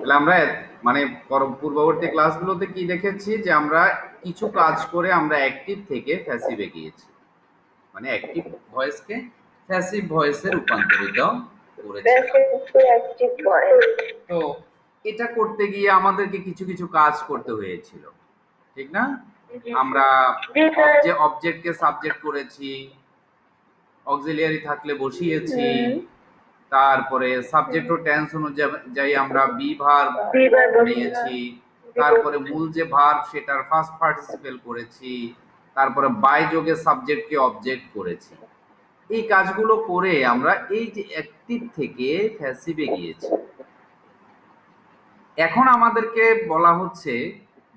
তাহলে আমরা মানে পূর্ববর্তী ক্লাসগুলোতে কি দেখেছি যে আমরা কিছু কাজ করে আমরা অ্যাক্টিভ থেকে প্যাসিভে গিয়েছি, মানে অ্যাক্টিভ ভয়েসকে প্যাসিভ ভয়েসে রূপান্তরিত করেছিলাম। তো এটা করতে গিয়ে আমাদেরকে কিছু কিছু কাজ করতে হয়েছিল, ঠিক না? আমরা অবজেক্টকে সাবজেক্ট করেছি, অক্সিলিয়ারি থাকলে বসিয়েছি, তারপরে সাবজেক্ট ও টেন্স অনুযায়ী আমরা বি ভার্ব নিয়েছি, তারপরে মূল যে ভার্ব সেটার ফার্স্ট পার্টিসিপেল করেছি, তারপরে বাই যোগে সাবজেক্টকে অবজেক্ট করেছি। এই কাজগুলো করে আমরা এই যে অ্যাক্টিভ থেকে প্যাসিভে গিয়েছি। এখন আমাদেরকে বলা হচ্ছে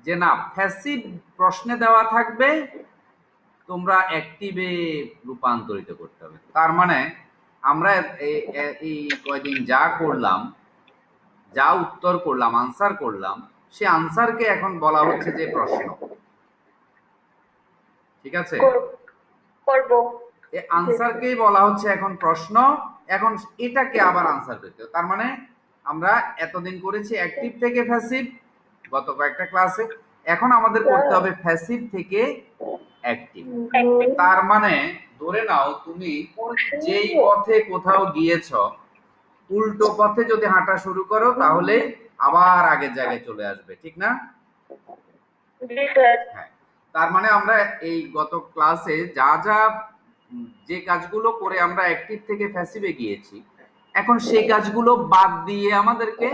যে না, প্যাসিভ প্রশ্নে দেওয়া থাকবে, তোমরা অ্যাক্টিভে রূপান্তরিত করতে হবে। তার মানে আমরা এই কয়দিন যা করলাম, যা উত্তর করলাম, আনসার করলাম, সে আনসারকে এখন বলা হচ্ছে যে প্রশ্ন। ঠিক আছে, করব এই আনসারকেই বলা হচ্ছে এখন প্রশ্ন। এখন এটাকে আবার আনসার করতে হবে। তার মানে আমরা এতদিন করেছি অ্যাক্টিভ থেকে প্যাসিভ গত কয়েকটা ক্লাসে, এখন আমাদের করতে হবে প্যাসিভ থেকে অ্যাক্টিভ। তার মানে ধরে নাও তুমি যেই পথে কোথাও গিয়েছ, উল্টো পথে যদি হাঁটা শুরু করো তাহলে আবার আগের জায়গায় চলে আসবে, ঠিক না? হ্যাঁ, তার মানে আমরা এই গত ক্লাসে যা যা যে কাজগুলো করে আমরা অ্যাক্টিভ থেকে প্যাসিভে গিয়েছি, এখন সেই কাজগুলো বাদ দিয়ে আমাদেরকে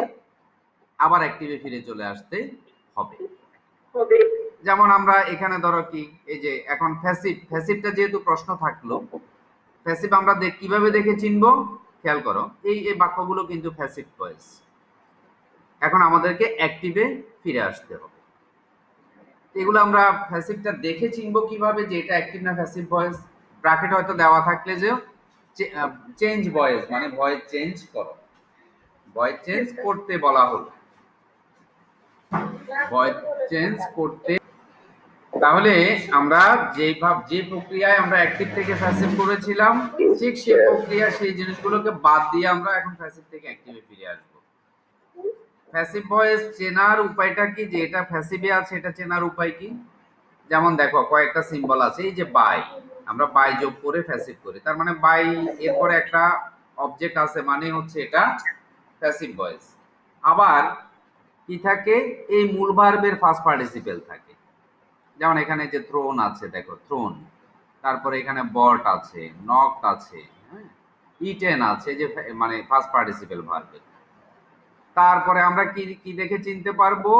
আবার অ্যাক্টিভে ফিরে চলে আসতে হবে। যেমন আমরা এখানে ধরো কি, এই যে এখন প্যাসিভটা যেহেতু প্রশ্ন থাকলো, প্যাসিভ আমরা কিভাবে দেখে চিনবো, খেয়াল করো, এই এই বাক্যগুলো কিন্তু প্যাসিভ ভয়েস। এখন আমাদেরকে অ্যাক্টিভে ফিরে আসতে হবে। এগুলো আমরা প্যাসিভটা দেখে চিনবো কিভাবে যে এটা অ্যাক্টিভ না প্যাসিভ ভয়েস? ব্র্যাকেট হয়তো দেওয়া থাকলে যে চেঞ্জ ভয়েস, মানে ভয়েস চেঞ্জ করো, ভয়েস চেঞ্জ করতে বলা হলো, ভয়েস চেঞ্জ করতে। তাহলে আমরা যে প্রক্রিয়ায় আমরা অ্যাক্টিভ থেকে প্যাসিভ করেছিলাম, ঠিক সেই প্রক্রিয়া, সেই জিনিসগুলোকে বাদ দিয়ে আমরা এখন প্যাসিভ থেকে অ্যাক্টিভে ফিরে আসবো। প্যাসিভ ভয়েস চেনার উপায়টা কি, যে এটা প্যাসিভে আছে এটা চেনার উপায় কি? যেমন দেখো কয়েকটা সিম্বল আছে, এই যে বাই, আমরা বাই যোগ করে প্যাসিভ করি, তার মানে বাই এরপরে একটা অবজেক্ট আছে, মানে হচ্ছে এটা প্যাসিভ ভয়েস। আবার কি থাকে, এই মূল ভার্বের ফার্স্ট পার্টিসিপেল থাকে, যেমন এখানে যে থ্রোন আছে, দেখো থ্রোন, তারপরে এখানে বট আছে, নক আছে, হ্যাঁ, ইটেন আছে, যে মানে ফার্স্ট পার্টিসিপেল ভার্বের। তারপরে আমরা কি কি দেখে চিনতে পারবো,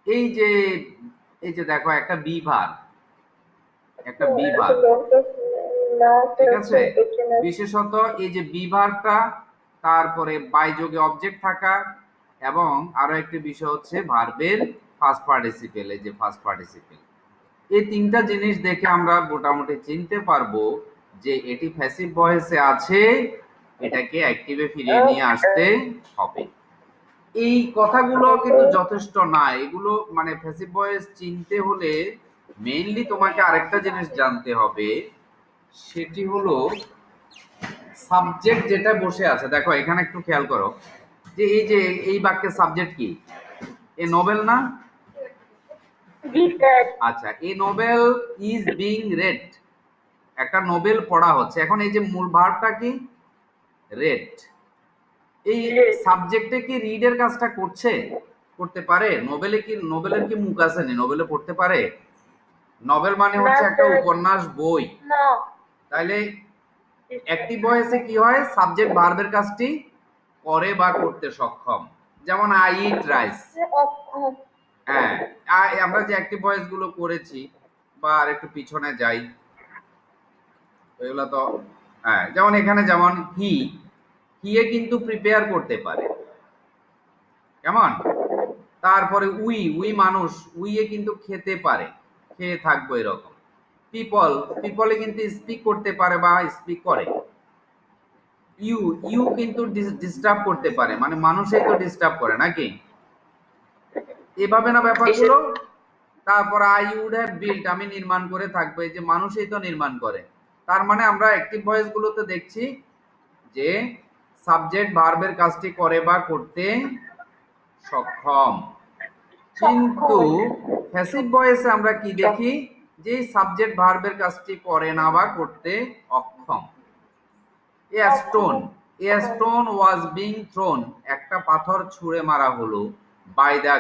এই যে দেখো একটা বি ভার্ব, একটা বি ভার্ব, ঠিক আছে, বিশেষত এই যে বি ভার্বটা, তারপরে বাই যোগে অবজেক্ট থাকা, এবং আরো একটি বিষয় হচ্ছে ভার্বের ফার্স্ট পার্টিসিপেল, এই যে ফার্স্ট পার্টিসিপেল। এই তিনটা জিনিস দেখে আমরা মোটামুটি চিনতে পারবো যে এটি প্যাসিভ ভয়েসে আছে, এটাকে অ্যাক্টিভে ফিরিয়ে নিয়ে আসতে হবে। এই কথাগুলো কিন্তু যথেষ্ট না, এগুলো মানে প্যাসিভ ভয়েস চিনতে হলে মেইনলি তোমাকে আরেকটা জিনিস জানতে হবে, সেটি হলো সাবজেক্ট যেটা বসে আছে। দেখো এখানে একটু খেয়াল করো যে এই বাক্যের সাবজেক্ট কি, এ নোবেল না? আচ্ছা, এ নোবেল ইজ বিং রেড, একটা নোবেল পড়া হচ্ছে। এখন এই যে মূল ভার্বটা কি, রেড, এই সাবজেক্টে কি রিডের কাজটা করছে, করতে পারে? নোবেলের কি মুখ আছে না, নোবেলে পড়তে পারে? নোবেল মানে হচ্ছে একটা উপন্যাস, বই। তাইলে অ্যাক্টিভ ভয়েসে কি হয়, সাবজেক্ট ভার্বের কাজটি করে বা করতে সক্ষম। যেমন আই ইট রাইস, হ্যাঁ, আমরা যে অ্যাক্টিভ ভয়েস গুলো করেছি, বা আর একটু পিছনে যাই, এগুলো তো, হ্যাঁ, যেমন এখানে যেমন হি এ কিন্তু প্রিপেয়ার করতে পারে, কেমন? তারপরে উই মানুষ, এ কিন্তু খেতে পারে, খেয়ে থাকবো এরকম। পিপলে কিন্তু স্পিক করতে পারে বা স্পিক করে। ইউ কিন্তু ডিস্টার্ব করতে পারে, মানে মানুষই তো ডিস্টার্ব করে নাকি, এভাবে না ব্যাপারগুলো? তারপর আই উড হ্যাভ বিল্ট, আমি নির্মাণ করে থাকবো, এই যে মানুষই তো নির্মাণ করে। তার মানে আমরা অ্যাক্টিভ ভয়েস গুলোতে দেখছি যে সাবজেক্ট ভার্বের কাজটি করে বা করতে সক্ষম। কিন্তু প্যাসিভ ভয়েসে আমরা কি দেখি, যে সাবজেক্ট ভার্বের কাজটি করে না বা করতে অক্ষম। A stone was being thrown, একটা পাথর ছুঁড়ে মারা হলো, বাই দ্য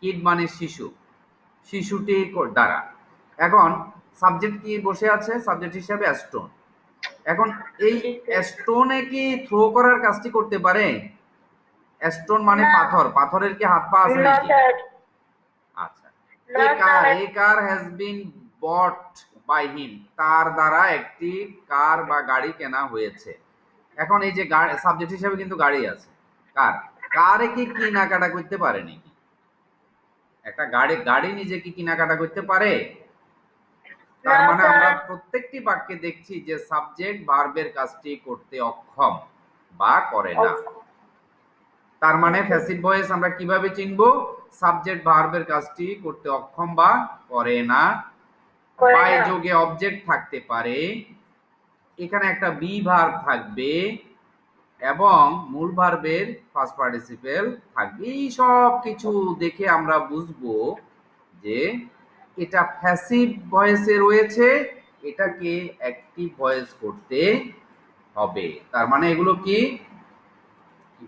কিড মানে শিশু, শিশুটি দ্বারা। এখন সাবজেক্ট কি বসে আছে সাবজেক্ট হিসাবে স্টোন। এখন এই স্টোনে কি থ্রো করার কাজটি করতে পারে? স্টোন মানে পাথর, পাথরের কি হাত পা আছে নাকি? আচ্ছা, এ কার has been bought by him, তার দ্বারা একটি কার বা গাড়ি কেনা হয়েছে। এখন এই যে সাবজেক্ট হিসেবে কিন্তু গাড়ি আছে, কারে কি কেনাকাটা করতে পারে নাকি? একটা গাড়ি নিজে কি কেনাকাটা করতে পারে? তার মানে আমরা প্রত্যেকটি বাক্যে দেখছি যে সাবজেক্ট ভার্বের কাজটি করতে অক্ষম বা করে না। তার মানে প্যাসিভ ভয়েস আমরা কিভাবে চিনব? সাবজেক্ট ভার্বের কাজটি করতে অক্ষম বা করে না, বাই যোগে অবজেক্ট থাকতে পারে, এখানে একটা বি ভার্ব থাকবে এবং মূল ভার্বের ফার্স্ট পার্টিসিপেল থাকবে। এই সব কিছু দেখে আমরা বুঝবো যে এটা প্যাসিভ ভয়েসে রয়েছে, এটাকে অ্যাক্টিভ ভয়েস করতে হবে। তার মানে এগুলো কি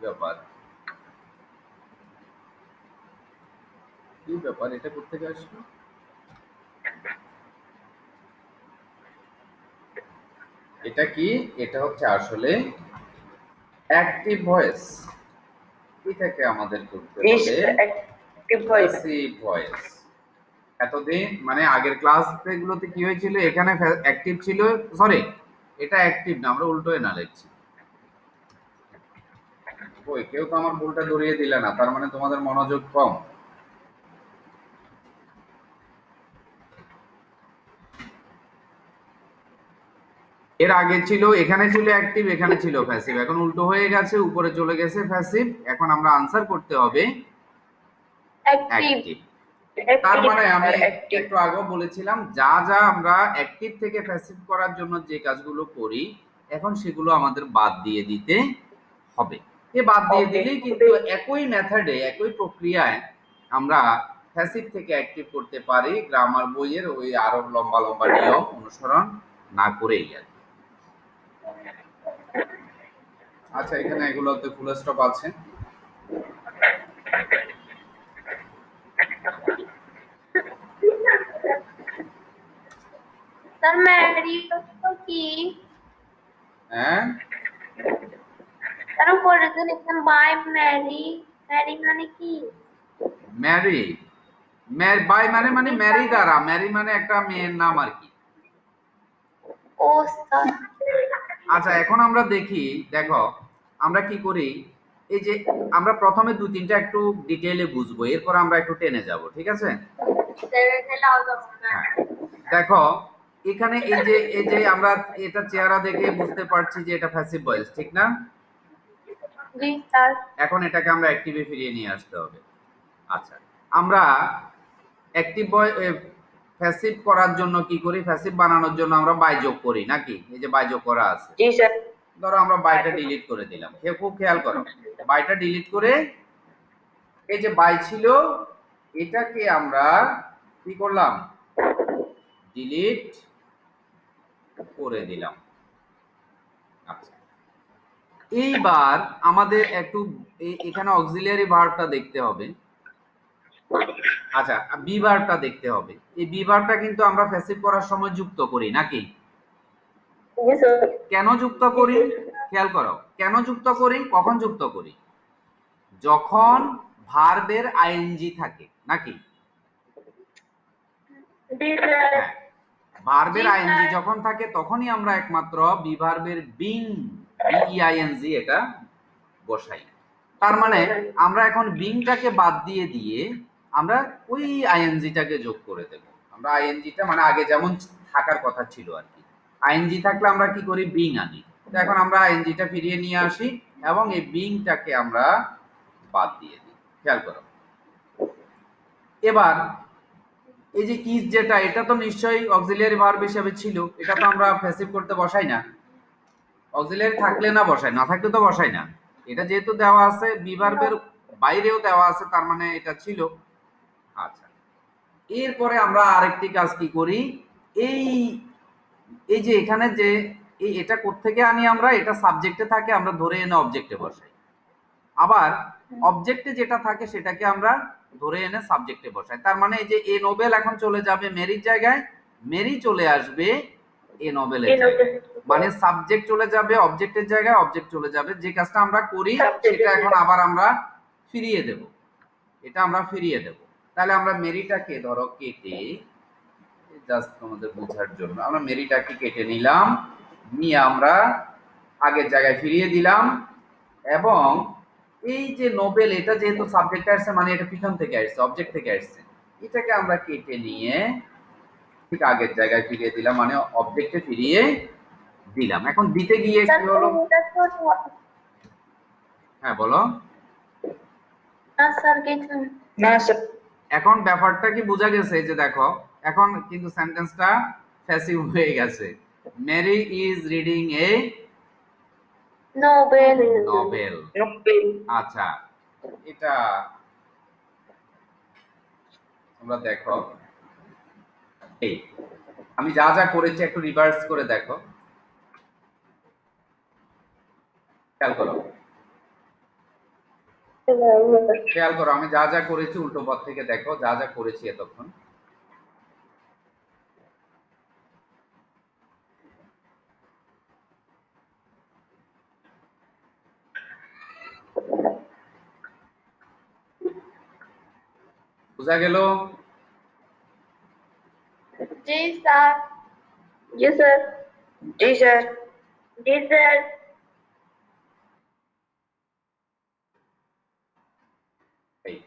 ব্যাপার, এটা করতে আসলো? এটা কি? এটা হচ্ছে আসলে অ্যাক্টিভ ভয়েস, এটাকে আমাদের করতে হবে প্যাসিভ ভয়েস। এতদিন মানে আগের ক্লাসগুলোতে কি হয়েছিল, এখানে অ্যাক্টিভ ছিল, সরি এটা অ্যাক্টিভ না, আমরা উল্টোয় না লিখছি। ওই কেউ তো আমার ভুলটা ধরিয়ে দিলে না, তার মানে তোমাদের মনোযোগ কম। এর আগে ছিল, এখানে ছিল অ্যাক্টিভ, এখানে ছিল প্যাসিভ, এখন উল্টো হয়ে গেছে, উপরে চলে গেছে প্যাসিভ। এখন আমরা আনসার করতে হবে অ্যাক্টিভ। তার মানে আমি একটু আগেও বলেছিলাম, যা যা আমরা অ্যাক্টিভ থেকে প্যাসিভ করার জন্য যে কাজগুলো করি, এখন সেগুলো আমাদের বাদ দিয়ে দিতে হবে। বাদ দিয়ে দিলেই কিন্তু একই মেথডে, একই প্রক্রিয়ায় আমরা প্যাসিভ থেকে অ্যাক্টিভ করতে পারি, গ্রামার বইয়ের ওই আরো লম্বা লম্বা নিয়ম অনুসরণ না করেই আর কি। আচ্ছা, এখানে এগুলোতে ফুল স্টপ আছে। স্যার ম্যারি তো কি? হ্যাঁ স্যার পড়তে লিখলাম বাই ম্যারি, ম্যারি মানে কি? ম্যারি, বাই মানে ম্যারি দ্বারা, ম্যারি মানে একটা মেয়ের নাম আর কি। ও স্যার। আচ্ছা, এখন আমরা দেখি, দেখো আমরা কি করি, এই যে আমরা প্রথমে দুই তিনটা একটু ডিটেইলে বুঝবো, এরপর আমরা একটু টেনে যাব, ঠিক আছে? হ্যাঁ, দেখো এখানে এই যে আমরা এটা চেহারা দেখে বুঝতে পারছি যে এটা প্যাসিভ ভয়েস, ঠিক না? জি স্যার। এখন এটাকে আমরা অ্যাক্টিভে ফিরিয়ে নিয়ে আসতে হবে। আচ্ছা, আমরা অ্যাক্টিভ প্যাসিভ করার জন্য কি করি, প্যাসিভ বানানোর জন্য আমরা বাই যোগ করি নাকি? এই যে বাই যোগ করা আছে। জি স্যার। ধরো আমরা বাইটা ডিলিট করে দিলাম, খুব খেয়াল করো, বাইটা ডিলিট করে এই যে বাই ছিল এটাকে আমরা কি করলাম, ডিলিট করে দিলাম। আচ্ছা, এইবার আমাদের একটু এখানে অক্সিলিয়ারি ভার্বটা দেখতে হবে। আচ্ছা, বি ভার্বটা দেখতে হবে। এই বি ভার্বটা কিন্তু আমরা প্যাসিভ করার সময় যুক্ত করি নাকি? কেন যুক্ত করি খেয়াল করো, কেন যুক্ত করি, কখন যুক্ত করি? যখন ভার্বের আইএনজি থাকে নাকি? হ্যাঁ, ভার্বের আইএনজি যখন থাকে তখনই আমরা একমাত্র বি ভার্বের বিং, বিইআইএনজি এটা বসাই। তার মানে আমরা এখন বিংটাকে বাদ দিয়ে দিয়ে আমরা ওই আইএনজিটাকে যোগ করে দেব। আমরা আইএনজিটা মানে আগে যেমন থাকার কথা ছিল আর কি, আইএনজি থাকলে আমরা কি করি, বিং আনি। তো এখন আমরা আইএনজিটা ফিরিয়ে নিয়ে আসি এবং এই বিংটাকে আমরা বাদ দিয়ে দিই। খেয়াল করো, এবার এই যে ইজ যেটা, এটা তো নিশ্চয়ই অক্সিলিয়ারি ভার্ব হিসেবে ছিল, এটা তো আমরা প্যাসিভ করতে বসাই না। অক্সিলিয়ারি থাকলে না বসাই, না থাকলে তো বসাই না। এটা যেহেতু দেওয়া আছে বি ভার্বের বাইরেও দেওয়া আছে, তার মানে এটা ছিল। আচ্ছা, এরপরে আমরা আরেকটি কাজ কি করি, এই এই যে এখানে যে এটা কোত্থেকে আনি আমরা, এটা সাবজেক্টে থাকে, আমরা ধরে এনে অবজেক্টে বসাই। আবার অবজেক্টে যেটা থাকে সেটাকে আমরা ধরে এনে সাবজেক্টে বসাই। তার মানে এই যে এ নোবেল এখন চলে যাবে মেরির জায়গায়, মেরি চলে আসবে এ নোবেলের জায়গায়। মানে সাবজেক্ট চলে যাবে অবজেক্টের জায়গায়, অবজেক্ট চলে যাবে। যে কাজটা আমরা করি সেটা এখন আবার আমরা ফিরিয়ে দেব, এটা আমরা ফিরিয়ে দেব। তাহলে আমরা মেরিটাকে ধরো কেটে, জাস্ট তোমাদের বোঝার জন্য আমরা মেরিটাকে কেটে নিলাম, নিয়ে আমরা আগের জায়গায় ফিরিয়ে দিলাম। এবং এই যে নোবেল, এটা যেহেতু সাবজেক্ট আসছে মানে এটা পিছন থেকে আসছে, অবজেক্ট থেকে আসছে, এটাকে আমরা কেটে নিয়ে ঠিক আগের জায়গায় ফিরিয়ে দিলাম, মানে অবজেক্টে ফিরিয়ে দিলাম। এখন দিতে গিয়ে কি হলো, হ্যাঁ বলো। না স্যার কিছু না স্যার। এখন ব্যাপারটা কি বোঝা গেছে? এই যে দেখো, এখন কিন্তু সেন্টেন্সটা প্যাসিভ হয়ে গেছে। Mary is reading a novel. Novel. Novel. আচ্ছা, এটা তোমরা দেখো, এই আমি যা যা করেছি একটু রিভার্স করে দেখো, খেয়াল করো, খেয়াল করো আমি যা যা করেছি উল্টো পথ থেকে দেখো, যা যা করেছি এতক্ষণ। বোঝা গেল? জি স্যার। জি স্যার। জি স্যার। জি স্যার। এই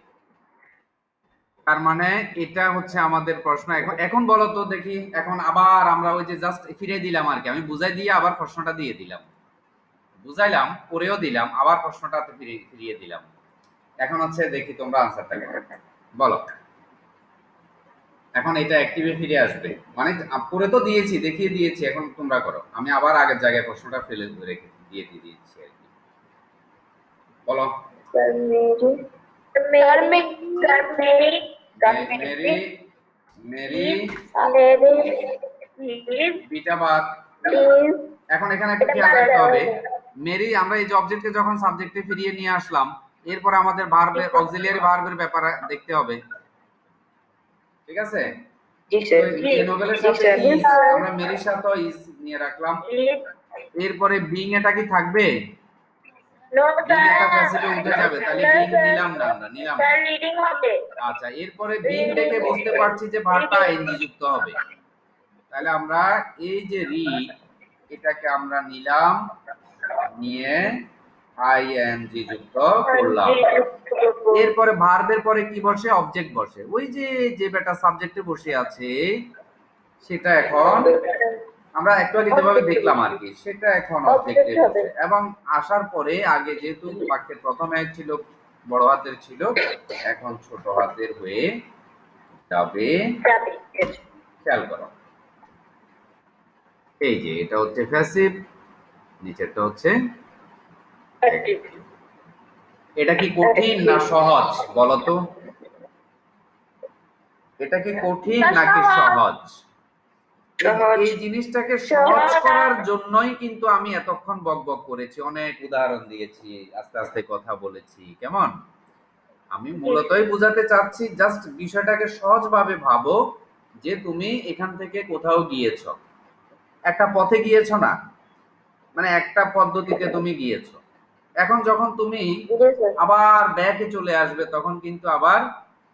তার মানে এটা হচ্ছে আমাদের প্রশ্ন। এখন এখন বলো তো দেখি, এখন আবার আমরা ওই যে জাস্ট ফিরে দিলাম আর কি, আমি বুঝাই দিয়ে আবার প্রশ্নটা দিয়ে দিলাম, বুঝাইলাম করেও দিলাম, আবার প্রশ্নটা ফিরিয়ে দিলাম। এখন হচ্ছে দেখি তোমরা আনসারটা বলো। এখন এটা অ্যাক্টিভে ফিরে আসবে, মানে করে তো দিয়েছি, দেখিয়ে দিয়েছি, এখন তোমরা করো। আমি আবার আগের জায়গায় প্রশ্নটা ফেলে রেখে দিয়েছি আর কি। বলো। Sir Mary. Sir Mary. Mary Mary Mary বিটা বাদ। ইজ। এখন এখানে একটা খেয়াল রাখতে হবে, মেরি আমরা এই যে অবজেক্টকে যখন সাবজেক্টে ফিরিয়ে নিয়ে আসলাম, এরপর আমাদের ভার্বের অক্সিলিয়ারি ভার্বের ব্যাপার দেখতে হবে, ঠিক আছে? জি স্যার। এই নোবেলের জি সাথে স্যার। ইজ, আমরা মেরির সাথে ইজ নিয়ে রাখলাম। এরপরে বিং এটা কি থাকবে? No being sir. এটা প্যাসিভে উঠে যাবে, তাহলে বিং নিলাম না, আমরা নিলাম না। স্যার রিডিং হবে। আচ্ছা, এরপরে বিং দেখে বুঝতে পারছি যে ভার্বটা আইএনজি যুক্ত হবে, তাহলে আমরা এই যে রিড, এটাকে আমরা নিলাম, নিয়ে আইএনজি যুক্ত করলাম। এরপরে ভার্বের পরে কি বসে? অবজেক্ট বসে। ওই যে যে বেটা সাবজেক্টে বসে আছে সেটা এখন আমরা একটু আগে যেভাবে দেখলাম আর কি, সেটা এখন অবজেক্টে বসে। এবং আসার পরে আগে যেহেতু বাক্যের প্রথম এক ছিল বড় হাতের ছিল, এখন ছোট হাতের হয়ে যাবে। খেয়াল করো, এই যে এটা হচ্ছে প্যাসিভ, নিচেরটা হচ্ছে অ্যাক্টিভ। এটা কি কঠিন না সহজ বলো তো? এটা কি কঠিন নাকি সহজ? সহজ। এই জিনিসটাকে সহজ করার জন্যই কিন্তু আমি এতক্ষণ বকবক করেছি, অনেক উদাহরণ দিয়েছি, আস্তে আস্তে কথা বলেছি, কেমন? আমি মূলতই বোঝাতে চাচ্ছি, জাস্ট বিষয়টাকে সহজভাবে ভাবো, যে তুমি এখান থেকে কোথাও গিয়েছো, একটা পথে গিয়েছো না, মানে একটা পদ্ধতিতে তুমি গিয়েছো। এখন যখন তুমি আবার ব্যাকে চলে আসবে, তখন কিন্তু আবার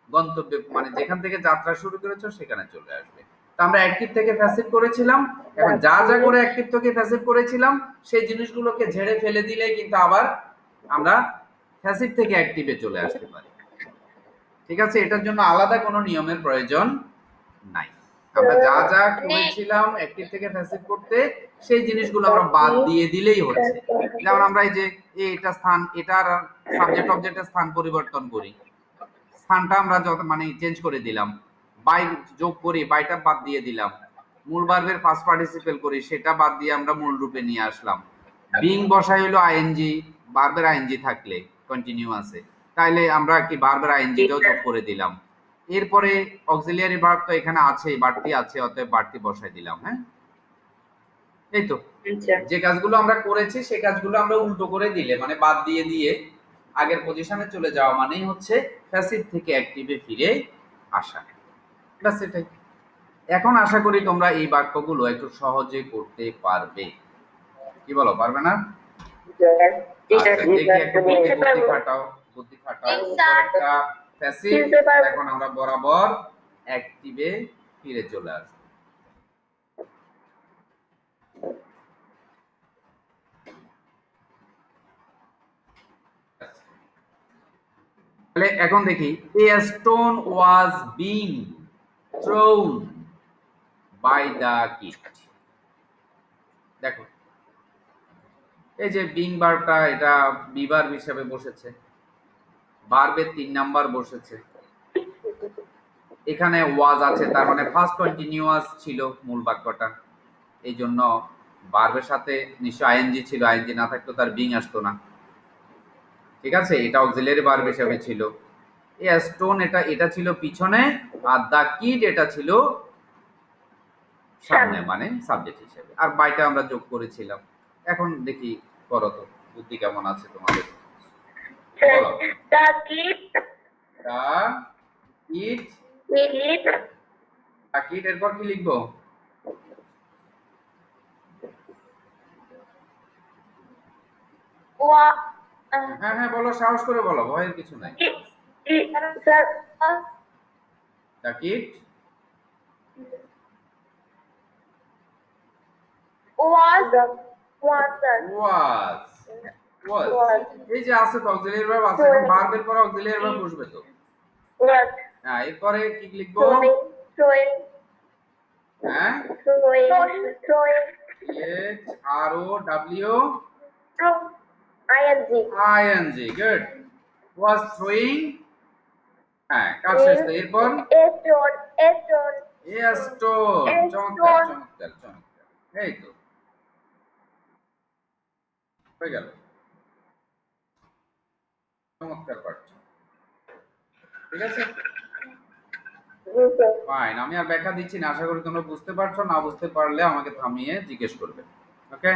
গন্তব্যে, মানে যেখান থেকে যাত্রা শুরু করেছো সেখানে চলে আসবে। তো আমরা অ্যাক্টিভ থেকে প্যাসিভ করেছিলাম, এখন যা যা করে অ্যাক্টিভ থেকে প্যাসিভ করেছিলাম সেই জিনিসগুলোকে ঝেড়ে ফেলে দিলে কিন্তু আবার আমরা প্যাসিভ থেকে অ্যাক্টিভে চলে আসতে পারি, ঠিক আছে? এটার জন্য আলাদা কোনো নিয়মের প্রয়োজন নাই। আমরা যা যা করেছিলাম অ্যাক্টিভ থেকে প্যাসিভ করতে, সেই জিনিসগুলো আমরা বাদ দিয়ে দিলেই হচ্ছে। যেমন আমরা এই যে এটা স্থান, এটার সাবজেক্ট অবজেক্টের স্থান পরিবর্তন করি, স্থানটা আমরা যত মানে চেঞ্জ করে দিলাম, বাই যোগ করি, বাইটা বাদ দিয়ে দিলাম, মূল ভার্বের ফার্স্ট পার্টিসিপেল করি, সেটা বাদ দিয়ে আমরা মূল রূপে নিয়ে আসলাম। বিং বসাই হলো আইএনজি, ভার্বের আইএনজি থাকলে কন্টিনিউ আছে, তাইলে আমরা কি ভার্বের আইএনজিটাও যোগ করে দিলাম। এরপরে অক্সিলিয়ারি ভার্ব তো এখানে আছে, বাড়তি আছে, অতএব বাড়তি বসাই দিলাম। হ্যাঁ, এই তো আচ্ছা যে কাজগুলো আমরা করেছি সেই কাজগুলো আমরা উল্টো করে দিলে মানে বাদ দিয়ে দিয়ে আগের পজিশনে চলে যাওয়া মানেই হচ্ছে প্যাসিভ থেকে অ্যাক্টিভে ফিরে আসা। ব্যাস এটাই। এখন আশা করি তোমরা এই বাক্যগুলো একটু সহজে করতে পারবে। কি বলো, পারবে না? স্যার জি স্যার আচ্ছা, দেখি একটু বুদ্ধি খাটাও, বুদ্ধি খাটাও। জি, উপর স্যার। একটা প্যাসিভ, বুঝতে পারবো। এখন আমরা বরাবর অ্যাক্টিভে ফিরে চলে আসবো। তাহলে এখন দেখি, a stone was being thrown by the kid. দেখো, এই যে বিং ভার্বটা এটা বি ভার্ব হিসেবে বসেছে, ভার্বের ৩ নাম্বার বসেছে। এখানে ওয়াজ আছে, তার মানে ফার্স্ট কন্টিনিউয়াস ছিল মূল বাক্যটা, এই জন্য ভার্বের সাথে নিশ্চয় আইএনজি ছিল, আইএনজি না থাকতো তার বিং আসতো না। ঠিক আছে, এটা অক্সিলিয়ারি ভার্ব হিসেবে ছিল। এ স্টোন এটা এটা ছিল পিছনে, আর দা কিড এটা ছিল সামনে মানে সাবজেক্ট হিসেবে, আর বাইটা আমরা যোগ করেছিলাম। এখন দেখি করো তো, বুদ্ধি কেমন আছে তোমাদের, বলো। The kid the kid, did the kid এরপর কি লিখবো? was হ্যাঁ হ্যাঁ বলো, সাহস করে বলো, ভয়ের কিছু নাই। sir the kid was was was, was, was এই যে আছে তো অক্সিলিয়ারি ভার্ব আছে, এখন ভার্বের পরে অক্সিলিয়ারি ভার্ব বসবে তো। was হ্যাঁ, এরপরে কি লিখবো? throwing হ্যাঁ, throwing H R O W throw ING, good. Was throwing, হ্যাঁ কাজ শেষ তো। এরপর a stone a stone, A চমৎকার stone. চমৎকার চমৎকার, এই তো হয়ে গেল, চমৎকার পারছো। ঠিক আছে, ফাইন। আমি আর ব্যাখ্যা দিচ্ছি না, আশা করি তোমরা বুঝতে পারছো। না বুঝতে পারলে আমাকে থামিয়ে জিজ্ঞেস করবে। ওকে,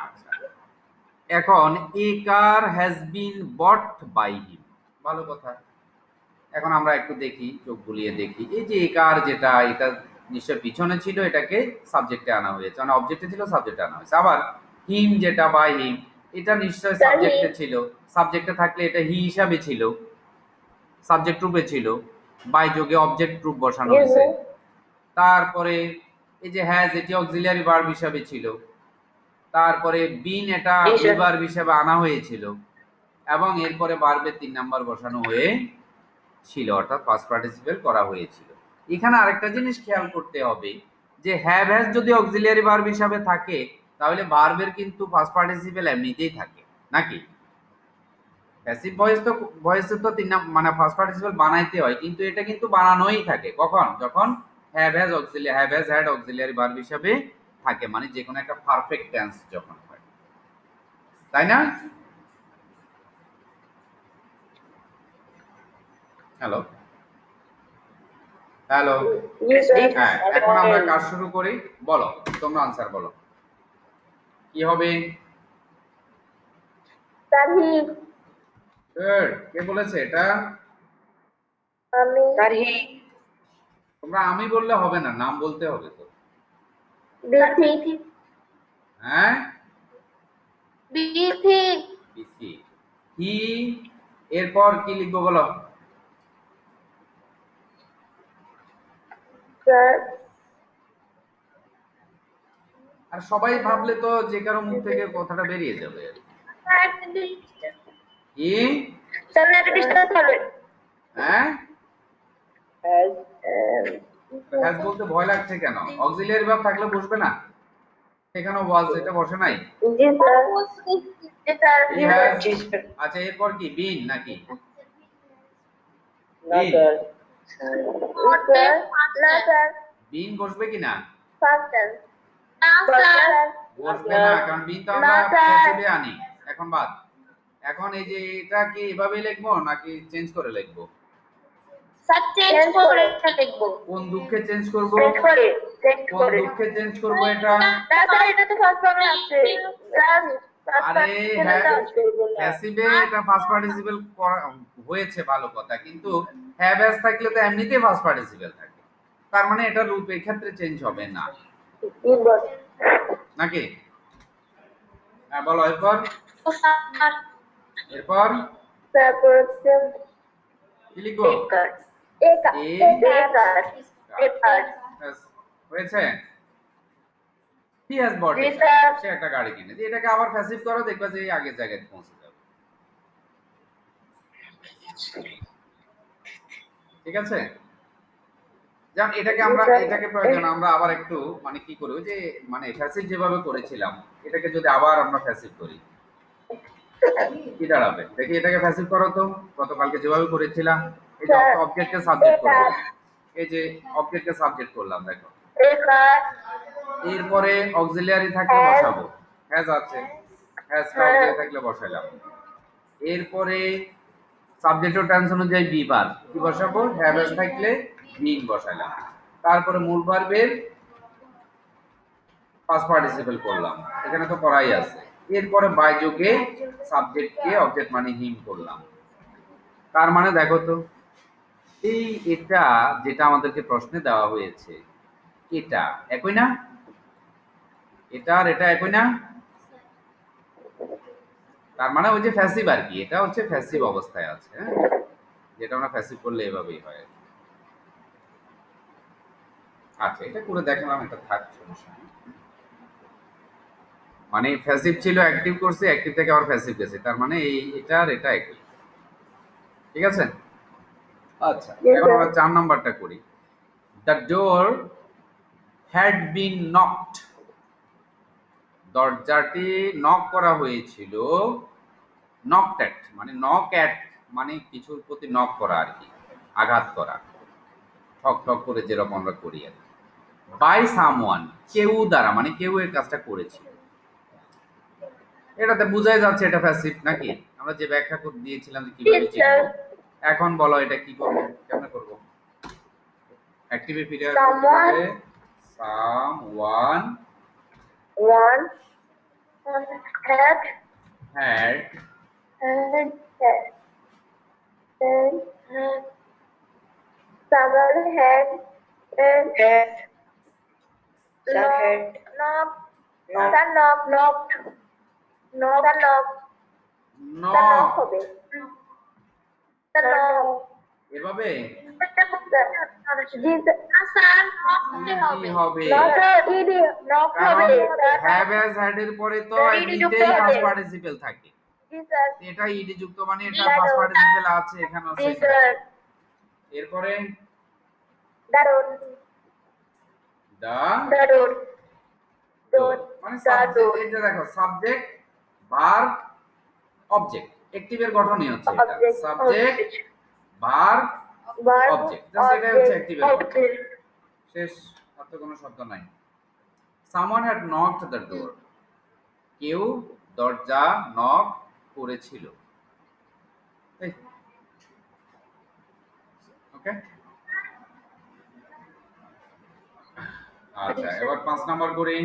আচ্ছা। এখন এ কার has been bought by him, ভালো কথা। এখন আমরা একটু দেখি, চোখ বুলিয়ে দেখি, এই যে এ কার যেটা, এটা নিশ্চয় পিছনে ছিল, এটাকে সাবজেক্টে আনা হয়েছে, মানে অবজেক্টে ছিল সাবজেক্টে আনা হয়েছে। আবার হিম যেটা বাই হিম, এটা নিশ্চয় Sir, সাবজেক্টে he- ছিল, সাবজেক্টে থাকলে এটা হি হিসাবে ছিল, সাবজেক্ট রূপে ছিল, বাই যোগে অবজেক্ট রূপ বসানো হয়েছে। তারপরে এই যে হ্যাজ, এটি অক্সিলিয়ারি ভার্ব হিসাবে ছিল। তারপরে বিন এটা জি, স্যার। ভার্ব হিসাবে আনা হয়েছিল, এবং এরপরে ভার্বের ৩ নাম্বার বসানো হয়ে ছিল, অর্থাৎ ফার্স্ট পার্টিসিপেল করা হয়েছিল। এখানে আরেকটা জিনিস খেয়াল করতে হবে যে হ্যাভ হ্যাজ যদি অক্সিলিয়ারি ভার্ব হিসাবে থাকে, তাহলে ভার্বের কিন্তু ফার্স্ট পার্টিসিপেল এমনিতেই থাকে নাকি। প্যাসিভ ভয়েসে তো মানে ফার্স্ট পার্টিসিপেল বানাইতে হয়, কিন্তু এটা কিন্তু বানানোই থাকে কখন, যখন have has had auxiliary verb হিসাবে থাকে, মানে যে কোনো একটা পারফেক্ট টেন্স যখন হয়, তাই না? হ্যালো হ্যালো, হ্যাঁ, এখন আমরা কাজ শুরু করি। বলো, তোমরা আনসার বলো, কি হবে? sir, he গুড, কে বলেছে এটা? স্যার হি তোমরা আমি বললে হবে না, নাম বলতে হবে তো। busy হ্যাঁ, busy বিসি, হি, এরপর কি লিখবো বলো? sir আর সবাই ভাবলে তো যে কারো মুখ থেকে কথাটা বেরিয়ে যাবে। কি? হ্যাঁ, হ্যাজ বলতে ভয় লাগছে কেন? অক্সিলিয়ারি ভার্ব থাকলে বসবে না, এখানে ওয়াজ এটা বসে নাই। He has, জি স্যার আচ্ছা এরপর কি বিন নাকি? না বিন, স্যার বিন বসবে কিনা? Sir. বসবে না, কারণ বিন তো আমরা না, স্যার। প্যাসিভে আনি, এখন বাদ। এখন এই যে এটা কি এভাবে লিখবো নাকি চেঞ্জ করে লিখবো? স্যার চেঞ্জ করে লিখবো। কোন দুঃখে চেঞ্জ করব? চেঞ্জ কোন করে দুঃখে চেঞ্জ করব এটা? না স্যার এটা তো ফার্স্ট ফর্মে আছে আরে হ্যাঁ, প্যাসিভে এটা ফার্স্ট পার্টিসিপল হয়েছে ভালো কথা, কিন্তু হ্যাভ হ্যাজ থাকলে তো এমনিতেই ফার্স্ট পার্টিসিপল থাকে, তার মানে এটা রূপ এই ক্ষেত্রে চেঞ্জ হবে না, নাকি? হ্যাঁ বলো এরপর। স্যার এরপর তারপর হচ্ছে কি লিখবো? ব্যাস, হয়েছে। He has bot G it, sir. সে একটা গাড়ি কিনেছে। এটাকে আবার প্যাসিভ করো, দেখবা যে এই আগের জায়গায় পৌঁছে যাবে। ঠিক আছে, যেমন এটাকে প্রয়োজন আমরা আবার একটু মানে কি করি, ওই যে মানে প্যাসিভ যেভাবে করেছিলাম এটাকে যদি আবার আমরা প্যাসিভ করি কি দাঁড়াবে দেখি। এটাকে প্যাসিভ করো তো, গতকালকে যেভাবে করেছিলাম। এই যে অবজেক্টকে সাবজেক্ট করব, এই যে অবজেক্টকে সাবজেক্ট করলাম দেখো। এরপরে অক্সিলিয়ারি থাকলে বসাবো, হ্যাজ আছে, হ্যাজ অক্সিলিয়ারি থাকলে বসাইলাম। এরপরে সাবজেক্ট ও টেন্স অনুযায়ী বি ভার্ব কি বসাবো, হ্যাভ হ্যাজ থাকলে বিং বসাইলাম। তারপরে মূল ভার্বের পাস্ট পার্টিসিপল করলাম, এখানে তো করাই আছে। এরপরে বাই যোগে সাবজেক্টকে অবজেক্ট মানে হিম করলাম। তার মানে দেখো তো, এটা যেটা আমাদেরকে প্রশ্নে দেওয়া হয়েছে এটা একই না? এটা আর এটা একই না? তার মানে ওই যে প্যাসিভ আর কি, এটা হচ্ছে প্যাসিভ অবস্থায় আছে, হ্যাঁ, যেটা আমরা প্যাসিভ করলে এভাবেই হয়। আচ্ছা এটা করে দেখলাম, এটা থাক, সমস্যা নেই। মানে প্যাসিভ ছিল, অ্যাক্টিভ করছে, অ্যাক্টিভ থেকে আবার প্যাসিভ গেছে, তার মানে এটা আর এটা একই। ঠিক আছে, আচ্ছা এখন আমরা 4 নাম্বারটা করি। The door had been knocked, দরজাটি নক করা হয়েছিল। নকড অ্যাট মানে নক অ্যাট মানে কিছুর প্রতি নক করা আর কি, আঘাত করা, ঠক ঠক করে যেরকম আমরা করি আর কি। বাই সামওয়ান কেউ দ্বারা মানে কেউ এর কাজটা করেছিল। এটাতে বোঝাই যাচ্ছে এটা প্যাসিভ নাকি, আমরা যে ব্যাখ্যা করে দিয়েছিলাম যে কিভাবে চিনব। এখন বলো এটা কি করব, কেমনে করব? অ্যাক্টিভে ফিরে আসবো কিভাবে? Someone had had had someone had knocked knock হবে এভাবে জি স্যার হবে কি হবে? knock কারণ হবে হ্যাভ হ্যাজ হ্যাড এর পরে তো ইডি যুক্ত এমনিতেই হবে। ফার্স্ট পার্টিসিপল থাকে, জি স্যার এটা ইডি যুক্ত মানে এটা জি, ফার্স্ট দারুণ। পার্টিসিপল আছে এখানে জি আছে। স্যার এরপরে দারুণ দা দারুণ ডোর মানে সাবজেক্ট, এই যে দেখো সাবজেক্ট ভার্ব অবজেক্ট, অ্যাক্টিভের গঠনই হচ্ছে এটা, সাবজেক্ট ভার্ব অবজেক্ট, জাস্ট এটাই হচ্ছে অ্যাক্টিভের গঠন, শেষ, আর তো কোনো শব্দ নাই। Someone had knocked the door, কেউ দরজা নক করেছিল। ওকে, আচ্ছা এবার 5 নাম্বার করি।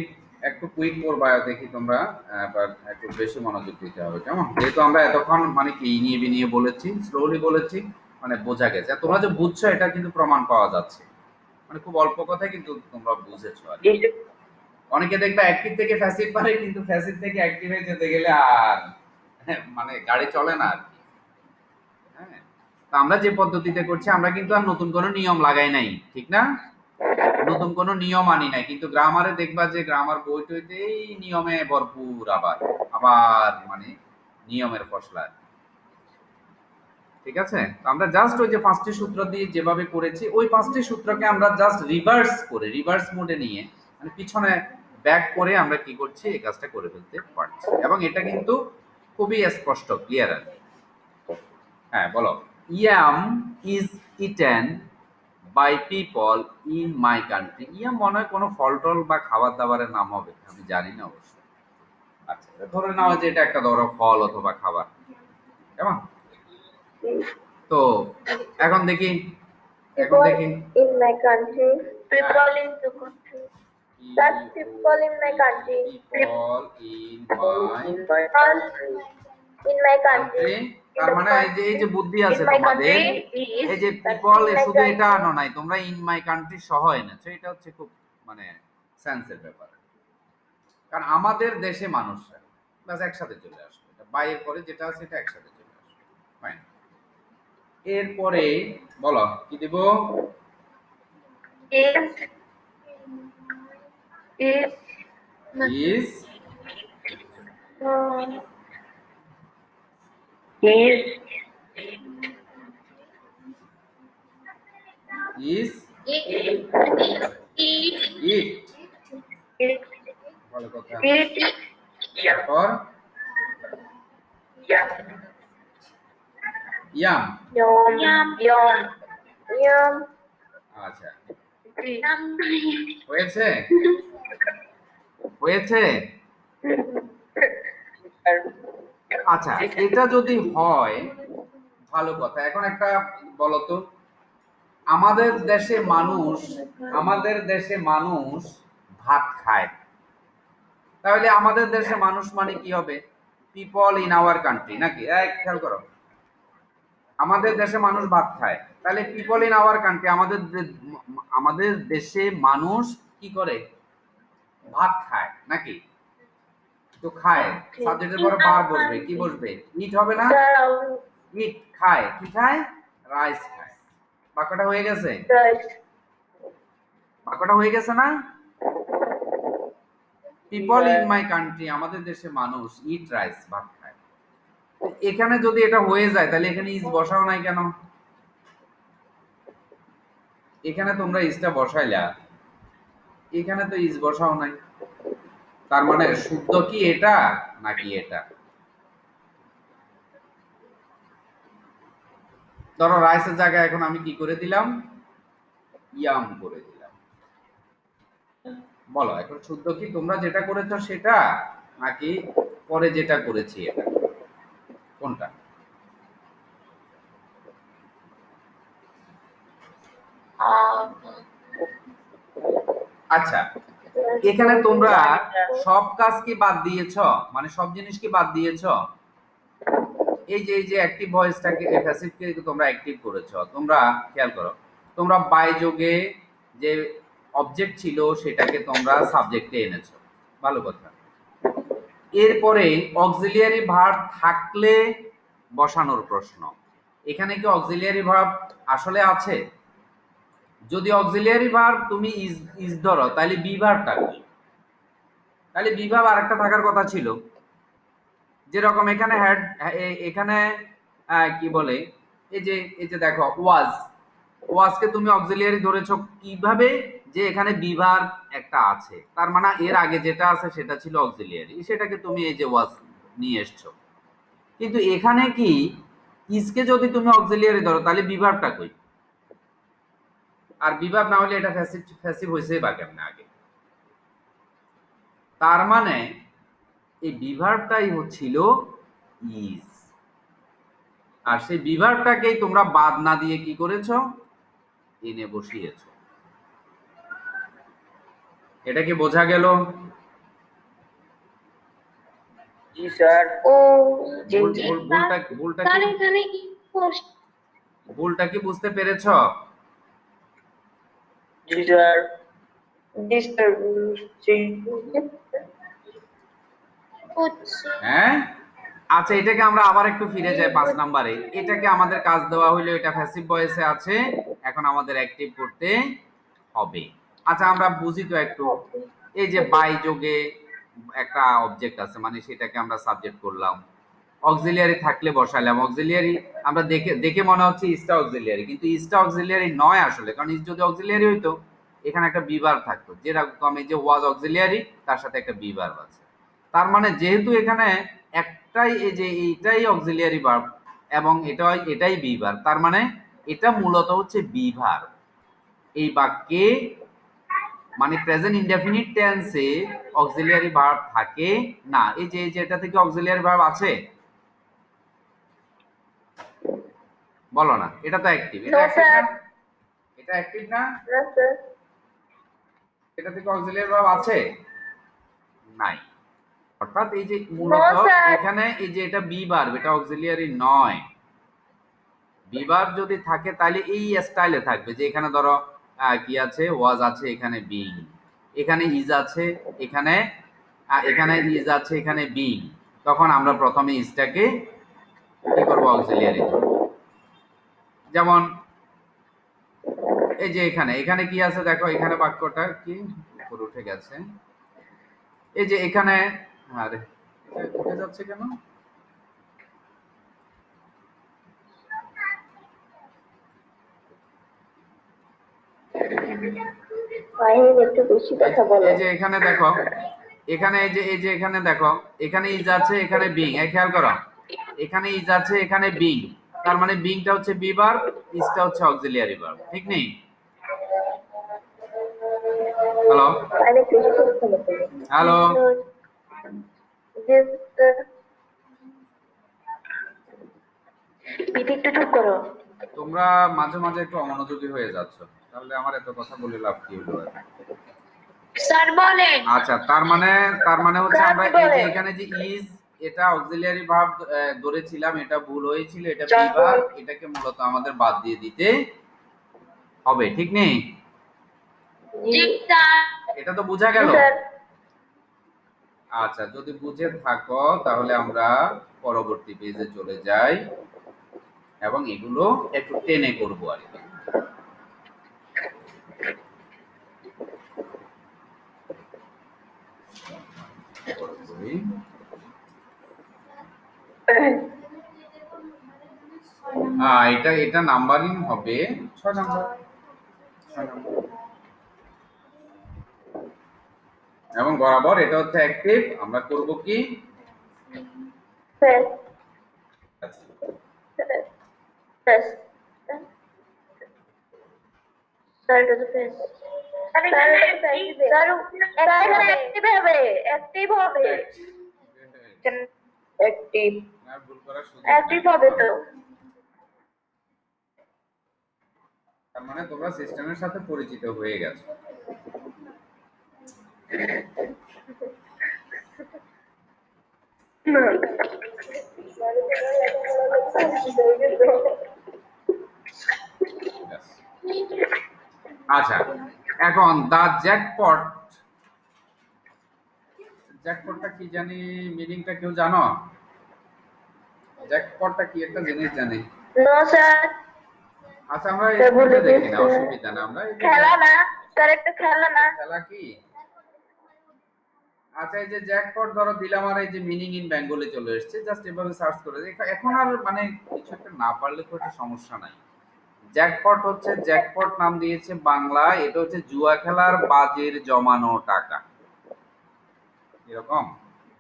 একটু কুইক করবা দেখি তোমরা, এবার একটু বেশি মনোযোগ দিতে হবে কেমন, যেহেতু আমরা এতক্ষণ মানে কি নিয়ে বিনিয়ে বলেছি, স্লোলি বলেছি, মানে বোঝা গেছে। আর তোমরা যে বুঝছো এটা কিন্তু প্রমাণ পাওয়া যাচ্ছে, মানে খুব অল্প কথায় কিন্তু তোমরা বুঝেছো আর কি। অনেকে দেখবে অ্যাক্টিভ থেকে প্যাসিভ পারে, কিন্তু প্যাসিভ থেকে অ্যাক্টিভে যেতে গেলে আর মানে গাড়ি চলে না আর কি। হ্যাঁ, তা আমরা যে পদ্ধতিতে করছি আমরা কিন্তু আর নতুন কোনো নিয়ম লাগাই নাই, ঠিক না? নতুন কোনো নিয়ম আনি নাই, কিন্তু গ্রামারে দেখবা যে গ্রামার বই টইতে এই নিয়মে ভরপুর, আবার আবার মানে নিয়মের ফসলা। ঠিক আছে, তো আমরা জাস্ট ওই যে 5টি সূত্র দিয়ে যেভাবে করেছি ওই 5টি সূত্রকে আমরা জাস্ট রিভার্স করে, রিভার্স মোডে নিয়ে মানে পিছনে ব্যাক করে আমরা কি করছি, এই কাজটা করে ফেলতে পারছি, এবং এটা কিন্তু খুবই স্পষ্ট, ক্লিয়ার আর কি। হ্যাঁ বলো। Yam is eaten by people in my country. Yam মনে হয় কোনো ফল টল বা খাবার দাবারের নাম হবে, আমি জানি না অবশ্য। আচ্ছা ধরে নাও যে এটা একটা ধরো ফল অথবা খাবার, কেমন? তো এখন দেখি People in my country. People in the country. Such people in my country. People in my All in my country. Country, তার মানে এই যে বুদ্ধি আছে In my তোমাদের, country is এই যে such পিপল in my শুধু এটা country. আনো নাই, তোমরা ইন মাই কান্ট্রি সহ এনেছো, এটা হচ্ছে খুব মানে সেন্সের ব্যাপার। কারণ আমাদের দেশে মানুষরা বাস একসাথে চলে আসবে, এটা বাইয়ের পরে যেটা আছে এটা একসাথে চলে আসবে। ফাইন, এরপরে বলো কি দিব? Is ইজ ইজ ইট, ভালো কথা। তারপর ইয়াম, Yum. আচ্ছা হয়েছে হয়েছে। আচ্ছা এটা যদি হয় ভালো কথা। এখন একটা বলো তো, আমাদের দেশে মানুষ ভাত খায়, তাহলে আমাদের দেশে মানুষ মানে কি হবে? পিপল ইন আওয়ার কান্ট্রি, নাকি? খেয়াল করো, আমাদের দেশে মানুষ ভাত খায়, তাহলে পিপল ইন আওয়ার কান্ট্রি, আমাদের দেশে মানুষ কি করে? ভাত খায়, নাকি? তো খায় সাবজেক্টের পরে বার বসবে, কি বসবে? ইট হবে না? ইট খায়, কি খায়? রাইস খায়। বাক্যটা হয়ে গেছে? বাক্যটা হয়ে গেছে না? পিপল ইন মাই কান্ট্রি, আমাদের দেশে মানুষ ইট রাইস, ভাত খায়। এখানে যদি এটা হয়ে যায় তাহলে এখানে ইজ বসাও নাই কেন? এখানে তোমরা ইজটা বসাইলা, এখানে তো ইজ বসাও নাই, তার মানে শুদ্ধ কি এটা নাকি এটা? ধরো রাইসের জায়গায় এখন আমি কি করে দিলাম? ইয়াম করে দিলাম। বলো এখন শুদ্ধ কি তোমরা যেটা করেছো সেটা নাকি পরে যেটা করেছি এটা, কোনটা? আচ্ছা এখানে তোমরা সব কাজ কি বাদ দিয়েছ, মানে সব জিনিস কি বাদ দিয়েছ? এই যে অ্যাক্টিভ ভয়েসটাকে, প্যাসিভকে তোমরা অ্যাক্টিভ করেছো। তোমরা খেয়াল করো, তোমরা বাই যোগে যে অবজেক্ট ছিল সেটাকে তোমরা সাবজেক্টে এনেছো, ভালো কথা। এরপরে অক্সিলিয়ারি ভার্ব থাকলে বসানোর প্রশ্ন। এখানে কি অক্সিলিয়ারি ভার্ব আসলে আছে? যদি অক্সিলিয়ারি ভার্ব তুমি ইজ ধরো তাহলে বি ভার্বটা কি? তাহলে বি ভার্ব আরেকটা থাকার কথা ছিল, যেরকম এখানে হেড, এখানে কি বলে, এই যে দেখো ওয়াজকে তুমি অক্সিলিয়ারি ধরেছো কিভাবে? যে এখানে বি ভার্ব একটা আছে, তার মানে এর আগে যেটা আছে সেটা ছিল অক্সিলিয়ারি, সেটাকে তুমি এই যে ওয়াজ নিয়ে এসছো। কিন্তু এখানে কি ইজকে যদি তুমি অক্সিলিয়ারি ধরো তাহলে বি ভার্বটা কই? আর বি ভার্ব না হলে এটা প্যাসিভ হইছেই বা কেমনে আগে? তার মানে এই বি ভার্বটাই হচ্ছিল ইজ, আর সেই বি ভার্বটাকেই তোমরা বাদ না দিয়ে কি করেছো? এনে বসিয়েছো। এটা কি বোঝা গেল? জি স্যার। ভুলটা কি বুঝতে পেরেছ? জি স্যার। জি স্যার। হ্যাঁ আচ্ছা এটাকে আমরা আবার একটু ফিরে যাই 5 নম্বরে। এটাকে আমাদের কাজ দেওয়া হইলো, এটা প্যাসিভ ভয়েসে আছে, এখন আমাদের অ্যাক্টিভ করতে হবে। আচ্ছা আমরা বুঝি তো একটু, এই যে বাই যোগে একটা অবজেক্ট আছে, মানে সেটাকে আমরা সাবজেক্ট করলাম, অক্সিলিয়ারি থাকলে বসাইলাম। অক্সিলিয়ারি আমরা দেখে মনে হচ্ছে ইজটা অক্সিলিয়ারি, কিন্তু ইজটা অক্সিলিয়ারি নয় আসলে, কারণ ইজ যদি অক্সিলিয়ারি হইতো এখানে একটা বি ভার্ব থাকতো, যেরকম এই যে ওয়াজ অক্সিলিয়ারি, তার সাথে একটা বি ভার্ব আছে। তার মানে যেহেতু এখানে একটাই, এই যে এইটাই অক্সিলিয়ারি ভার্ব এবং এটাই বি ভার্ব, তার মানে এটা মূলত হচ্ছে বি ভার্ব। এই বাক্যে মানে প্রেজেন্ট ইনডেফিনিট টেন্সে অক্সিলিয়ারি ভার্ব থাকে না। এই যে এটা থেকে অক্সিলিয়ারি ভার্ব আছে, বলো না, এটা তো অ্যাক্টিভ, এটা No, অ্যাক্টিভ না, sir. এটা অ্যাক্টিভ না, No, sir. এটা থেকে অক্সিলিয়ারি ভার্ব আছে নাই। অর্থাৎ এই যে No, মূলত sir. এখানে এই যে এটা বি ভার্ব, এটা অক্সিলিয়ারি নয়। বি ভার্ব যদি থাকে তাহলে এই স্টাইলে থাকবে, যে এখানে ধরো কি আছে, ওয়াজ আছে, এখানে বিং, এখানে ইজ আছে, এখানে এখানে ইজ আছে, এখানে বিং। তখন আমরা প্রথমে ইজটাকে কি করবো, অক্সিলিয়ারি ধরবো। যেমন এই যে এখানে এখানে কি আছে দেখো, এখানে বাক্যটা কি উপরে উঠে গেছে, এই যে এখানে, আরে এটা উঠে যাচ্ছে কেন, ফাহিম একটু বেশি কথা বলো। এই যে এখানে দেখো, এখানে এই যে এখানে দেখো, এখানে ইজ আছে, এখানে বিং, খেয়াল করো, এখানে ইজ আছে, এখানে বিং, তার মানে বিংটা হচ্ছে বি ভার্ব, ইজটা হচ্ছে অক্সিলিয়ারি ভার্ব, ঠিক নেই? হ্যালো ফাহিম একটু বেশি কথা বলো। Hello, Yes, sir. পিঠে একটু চুপ করো। তোমরা মাঝে মাঝে একটু অমনোযোগী হয়ে যাচ্ছ, তাহলে আমার এত কথা বলে লাভ কি হলো আর? স্যার বলেন। আচ্ছা, তার মানে হচ্ছে স্যার, আমরা কি এই যে বলেন? এখানে যে ইজ, এটা অক্সিলিয়ারি ভার্ব ধরেছিলাম, এটা ভুল হয়েছিল, এটা বি স্যার, ভার্ব, এটাকে মূলত আমাদের বাদ দিয়ে দিতে হবে, ঠিক নেই? জি স্যার। এটা তো বোঝা জি, গেল? স্যার। আচ্ছা, যদি বুঝে থাকো তাহলে আমরা পরবর্তী পেজে চলে যাই এবং এগুলো একটু টেনে করব আর কি। এটা এটা নাম্বারিং হবে 6 নাম্বার, 6 নাম্বার। এবং বরাবর এটা হচ্ছে অ্যাক্টিভ, আমরা করব কি, স্যার, স্যার, স্যার, এটা তো ফেস। স্যার, এটা তো ফেস। স্যার, এখানে অ্যাক্টিভ হবে, অ্যাক্টিভ হবে। অ্যাক্টিভ, না, ভুল করার সুযোগ অ্যাক্টিভ নাই। হবে তো। তার মানে তোমরা সিস্টেমের সাথে পরিচিত হয়ে গেছো। Yes. আচ্ছা, এখন দা জ্যাকপট, জ্যাকপটটা কি জানি, মিনিংটা কেউ জানো? জ্যাকপটটা কি একটা জিনিস জানি? No sir. আচ্ছা, আমরা স্যার, এই বলে দেখি না, দিয়েছে। অসুবিধা না, আমরা এই যে খেলা না স্যার, একটা খেলা না। খেলা কি? আচ্ছা, এই যে জ্যাকপট ধরো দিলাম, আর এই যে মিনিং ইন বেঙ্গলি চলে এসেছে, জাস্ট এভাবে সার্চ করে এখন আর মানে কিছু একটা না পারলে তো একটা সমস্যা নাই। জ্যাকপট হচ্ছে, জ্যাকপট নাম দিয়েছে বাংলা, এটা হচ্ছে জুয়া খেলার বাজের জমানো টাকা, এরকম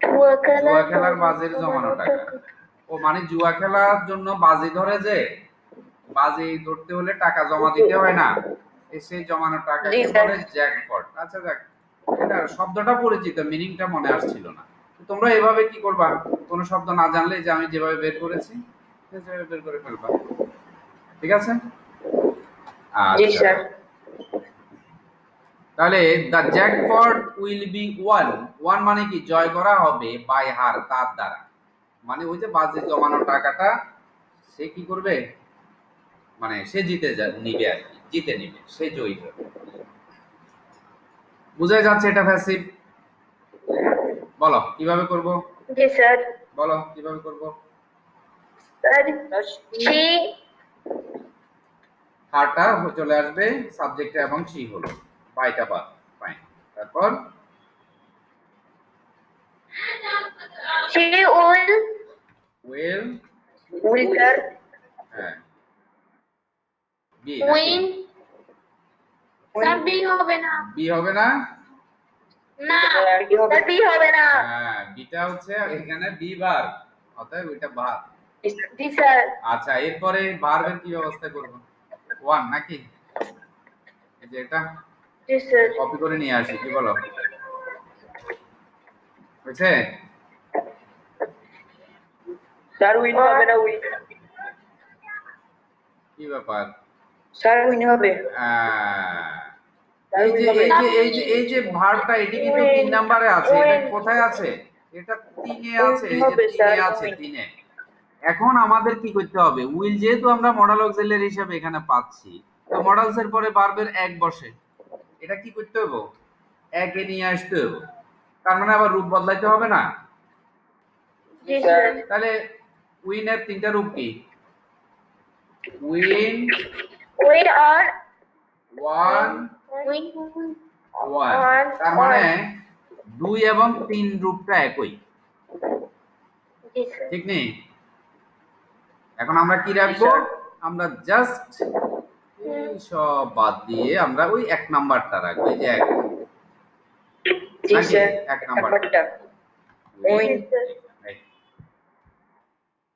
জুয়া খেলার বাজের জমানো টাকা। ও মানে জুয়া খেলার জন্য বাজি ধরে, যে বাজি ধরতে হলে টাকা জমা দিতে হয় না, সেই জমানো জি, টাকাকে স্যার। বলে জ্যাকপট। আচ্ছা যাক, এটা শব্দটা পরিচিত, মিনিংটা মনে আসছিল না। তো তোমরা এভাবে কি করবা, কোনো শব্দ না জানলে যে আমি যেভাবে বের করেছি সেভাবে বের করে ফেলবা, ঠিক আছে? জি, আচ্ছা, স্যার। তাহলে the jackpot will be one, one মানে কি, জয় করা হবে, বাই হার, তার দ্বারা, মানে ওই যে বাজি জমানো টাকাটা সে কি করবে, মানে সে নিবে আর কি, জিতে নিবে, সে জয়ী হবে। বুঝাই যাচ্ছে এটা প্যাসিভ? বলো কিভাবে করব, জি, স্যার। বলো কিভাবে করব। স্যার, she হারটা চলে আসবে সাবজেক্টে এবং সি হলো, বাইটা বাদ, ফাইন। তারপর will উইল, স্যার। হ্যাঁ, বি নাকি, উইন। স্যার বি হবে না। বি হবে না, না। স্যার, বি হবে না। হ্যাঁ, বিটা হচ্ছে এখানে বি ভার্ব, অতএব এটা ভার্ব। জি, স্যার। আচ্ছা, এরপরে ভার্বের কি ব্যবস্থা করব, ওয়ান নাকি, এই যে এটা জি, স্যার। কপি করে নিয়ে আসি, কি বলো, হয়েছে? স্যার, উইল হবে না, উইল। কি ব্যাপার? স্যার উইন হবে। এই যে ভার্বটা এটি কিন্তু 3 নম্বরে আছে। এটা কোথায় আছে? এটা 3 এ আছে। এই যে 3 এ আছে 3 এ। এখন আমাদের কি করতে হবে? উইল যেহেতু আমরা মডাল অক্সিলারি হিসেবে এখানে পাচ্ছি, তো মডালস এর পরে ভার্বের এক বসে। এটা কি করতে হবে? একে নিয়ে আসতে হবে। তার মানে আবার রূপ বদলাইতে হবে না? জি স্যার। তাহলে উইন এর তিনটা রূপ কি? উইন উইন অন 1 উইন 1, তার মানে 2 এবং 3 রূপটা একই। জি স্যার। ঠিক নেই? এখন আমরা কি রাখবো? আমরা জাস্ট এই সব বাদ দিয়ে আমরা ওই 1 নাম্বারটা রাখবো। এই যে 1, জি নাকি স্যার 1 নাম্বারটা। নাম্বারটা উইন।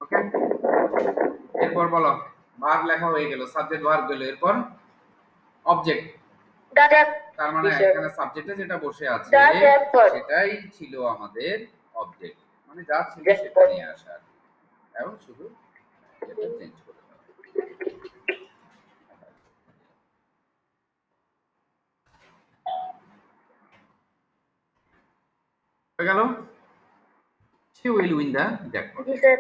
ওকে, এরপর বলো। ভার্ব লেখা হয়ে গেল, সাবজেক্ট ভার্ব গেল, এরপর অবজেক্ট। তার মানে এখানে সাবজেক্টে যেটা বসে আছে সেটাই ছিল আমাদের অবজেক্ট, মানে যা ছিল সেটা নিয়ে আসা এবং শুধু এটা চেঞ্জ করে দেওয়া। হয়ে গেল। She will win the jackpot. জি স্যার।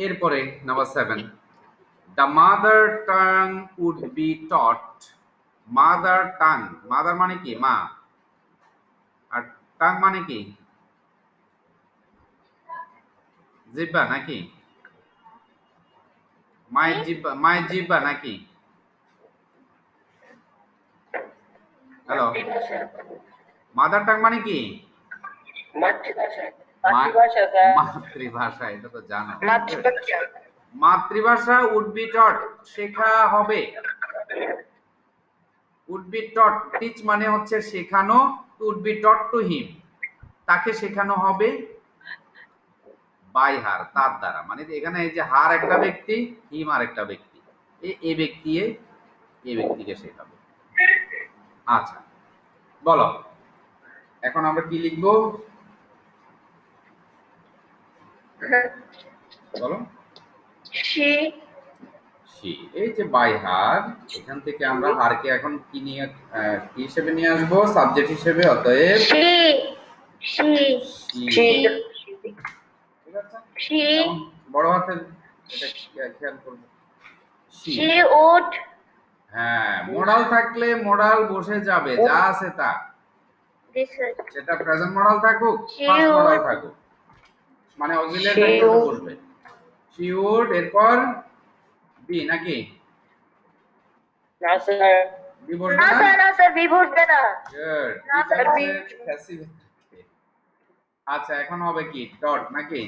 এরপরে number 7, the mother tongue would be taught. Mother tongue, mother মানে কি? মা। আর টাং মানে কি? জিহ্বা নাকি? মায়ের জিহ্বা, মায়ের জিহ্বা নাকি? হ্যালো, মাদার টাং মানে কি? মাতৃভাষা। এটা তো জানো। মাতৃভাষা উড বি টট, শেখা হবে। উড বি টট, টিচ মানে হচ্ছে শেখানো, would be taught to him, তাকে শেখানো হবে। বাই হার, তার দ্বারা। মানে এখানে এই যে হার একটা ব্যক্তি, হিম আর একটা ব্যক্তি, এই ব্যক্তি এই ব্যক্তিকে শেখাবে। আচ্ছা, বলো এখন আমরা কি লিখবো? বলো। She she. এই যে বাই হার, এখান থেকে আমরা হারকে এখন কি নিয়ে কি হিসেবে নিয়ে আসবো? সাবজেক্ট হিসেবে। অতএব শি শি শি। শি ঠিক আছে? শি এখন বড় হাতের এটা খেয়াল করবো। শি। She would. হ্যাঁ, মোডাল থাকলে মোডাল বসে যাবে, যা আছে তা। জি স্যার। সেটা প্রেজেন্ট মডাল থাকুক, She ফার্স্ট মডাল would- থাকুক, মানে অক্সিলিয়ারি থাকলে তো বসবে। শি উড, এরপর বি নাকি? না স্যার। বি বসবে না না? স্যার, না স্যার বি বসবে না। গুড। না, স্যার, বি। আচ্ছা, এখন হবে কি? ডট নাকি?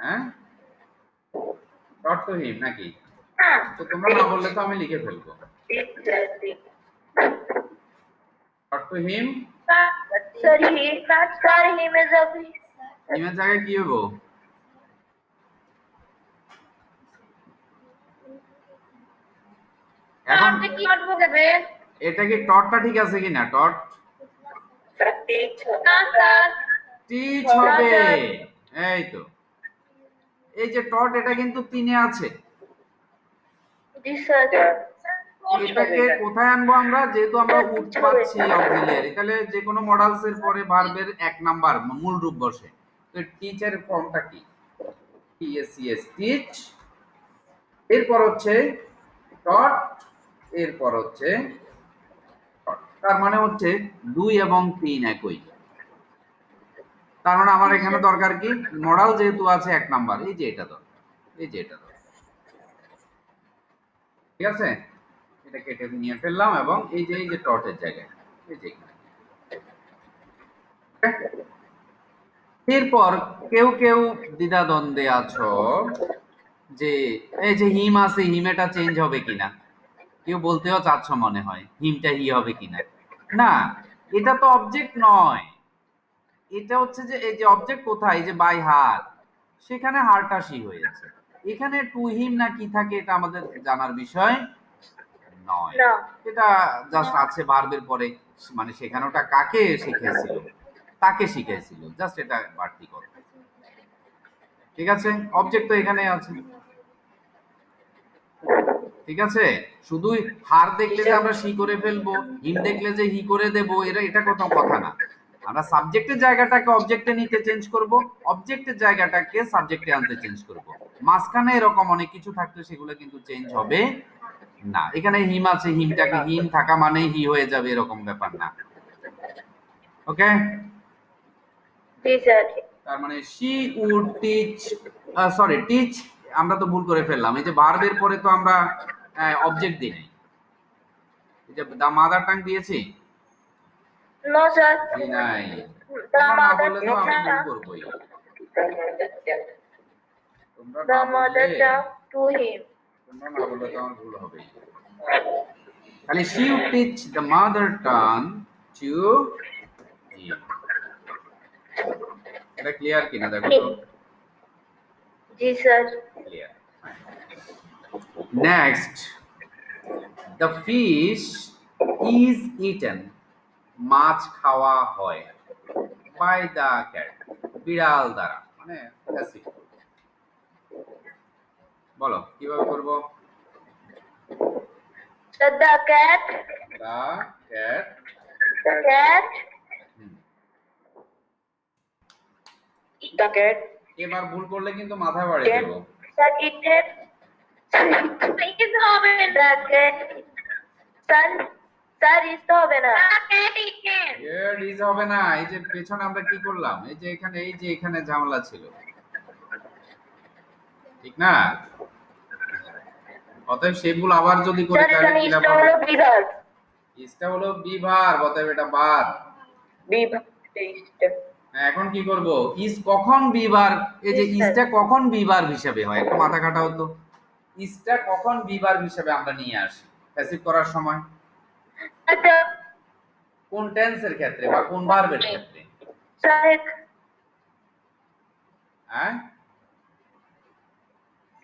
হ্যাঁ, ডট টু হিম নাকি? তো তোমরা না বললে তো আমি লিখে ফেলবো। Dot to him. Sir, he not sir, him is a হিমের জায়গায় কি হবো? এখন আপনি কি করবো যাবে? এটা কি টটটা ঠিক আছে কিনা? টট না স্যার। টিচ হবে। এই তো, এই যে টট, এটা কিন্তু 3 এ আছে। জি স্যার। এটাকে কোথায় আনবো আমরা? যেহেতু আমরা উড পাচ্ছি অক্সিলিয়ারি, তাহলে যে কোনো মডালস এর পরে ভার্বের 1 নাম্বার মূল রূপ বসে। তো টিচার ফর্মটা কি? টিএসসিএস, টিচ, এরপর হচ্ছে টট, এরপর হচ্ছে টট। তার মানে হচ্ছে 2 এবং 3 একই। তার মানে আমার এখানে দরকার কি? মডাল যেহেতু আছে 1 নাম্বার, এই যে এটা দরকার, এই যে এটা দরকার। ঠিক আছে, এটা কেটে নিয়ে ফেললাম এবং এই যে টটের জায়গায়, এই যে এখানে। এরপর কেউ কেউ দ্বিধাদ্বন্দ্বে আছো যে এই যে হিম আছে, হিমেটা চেঞ্জ হবে কিনা। কেউ বলতেও চাচ্ছ মনে হয় হিমটা হি হবে কিনা। না, এটা তো অবজেক্ট নয়। এটা হচ্ছে যে এই যে অবজেক্ট কোথায়? এই যে বাই হার, সেখানে হারটা সি হয়েছে। এখানে টু হিম না কি থাকে এটা আমাদের জানার বিষয় নয়। না। এটা জাস্ট আছে ভার্বের পরে, মানে শেখানোটা কাকে শিখেছিল? তাকে শিখেছিল, জাস্ট এটা বাড়তি কথা। ঠিক আছে, অবজেক্ট তো এখানে আছে। ঠিক আছে, শুধু হার দেখলে যে আমরা সি করে ফেলবো, হিম দেখলে যে হি করে দেব, এটা কোনো কথা না। আমরা সাবজেক্টের জায়গাটাকে অবজেক্টে নিতে চেঞ্জ করব, অবজেক্টের জায়গাটাকে সাবজেক্টে আনতে চেঞ্জ করব। মাঝখানে এরকম অনেক কিছু থাকলে সেগুলো কিন্তু চেঞ্জ হবে না। এখানে হিম আছে, হিমটাকে হিম থাকা মানে হি হয়ে যাবে এরকম ব্যাপার না। ওকে, জি স্যার। তার মানে she would teach, sorry teach আমরা তো ভুল করে ফেললাম। এই যে ভার্বের পরে তো আমরা অবজেক্ট দিই নাই, এই যে দা মাদার টাং দিয়েছি, নো স্যার। দিই নাই। দ্য তোমরা না মাদার বললে তো আমি ভুল করবোই। তোমরা দ্য না মাদার বললে, টাং টু হিম। তোমরা না বললে তো আমার ভুল হবে। তাহলে she would teach the mother tongue to him। এটা ক্লিয়ার কিনা দেখো তো। জি sir. Clear. Next, the fish is eaten, মাছ খাওয়া হয়, by the cat, বিড়াল দ্বারা, মানে passive। বলো কিভাবে করব। Sir the cat, the cat, the cat, the cat এবার ভুল করলে কিন্তু মাথায় বাড়ি দেব। স্যার ইটেড, ইজ হবে the cat, sir sir is তো হবে না। দ্য ক্যাট ইটেড, এর ইজ হবে না। এই যে পেছনে আমরা কি করলাম, এই যে এখানে ঝামেলা ছিল, ঠিক না? অতএব সেই ভুল আবার যদি করি স্যার তাহলে এখানে কি ইজটা লাভ হবে? হলো বিভার, ইজটা হলো বিভার, অতএব এটা বাদ। বিভার। এখন কি করব, ইজ কখন বিভার, এই যে Yes, sir. ইজটা কখন বিভার হিসেবে হয় একটু মাথা খাটাও তো। ইজটা কখন বিভার হিসেবে আমরা নিয়ে আসি প্যাসিভ করার সময়? আচ্ছা কোন টেন্সের ক্ষেত্রে বা কোন ভার্বের ক্ষেত্রে? স্যার হ্যাঁ,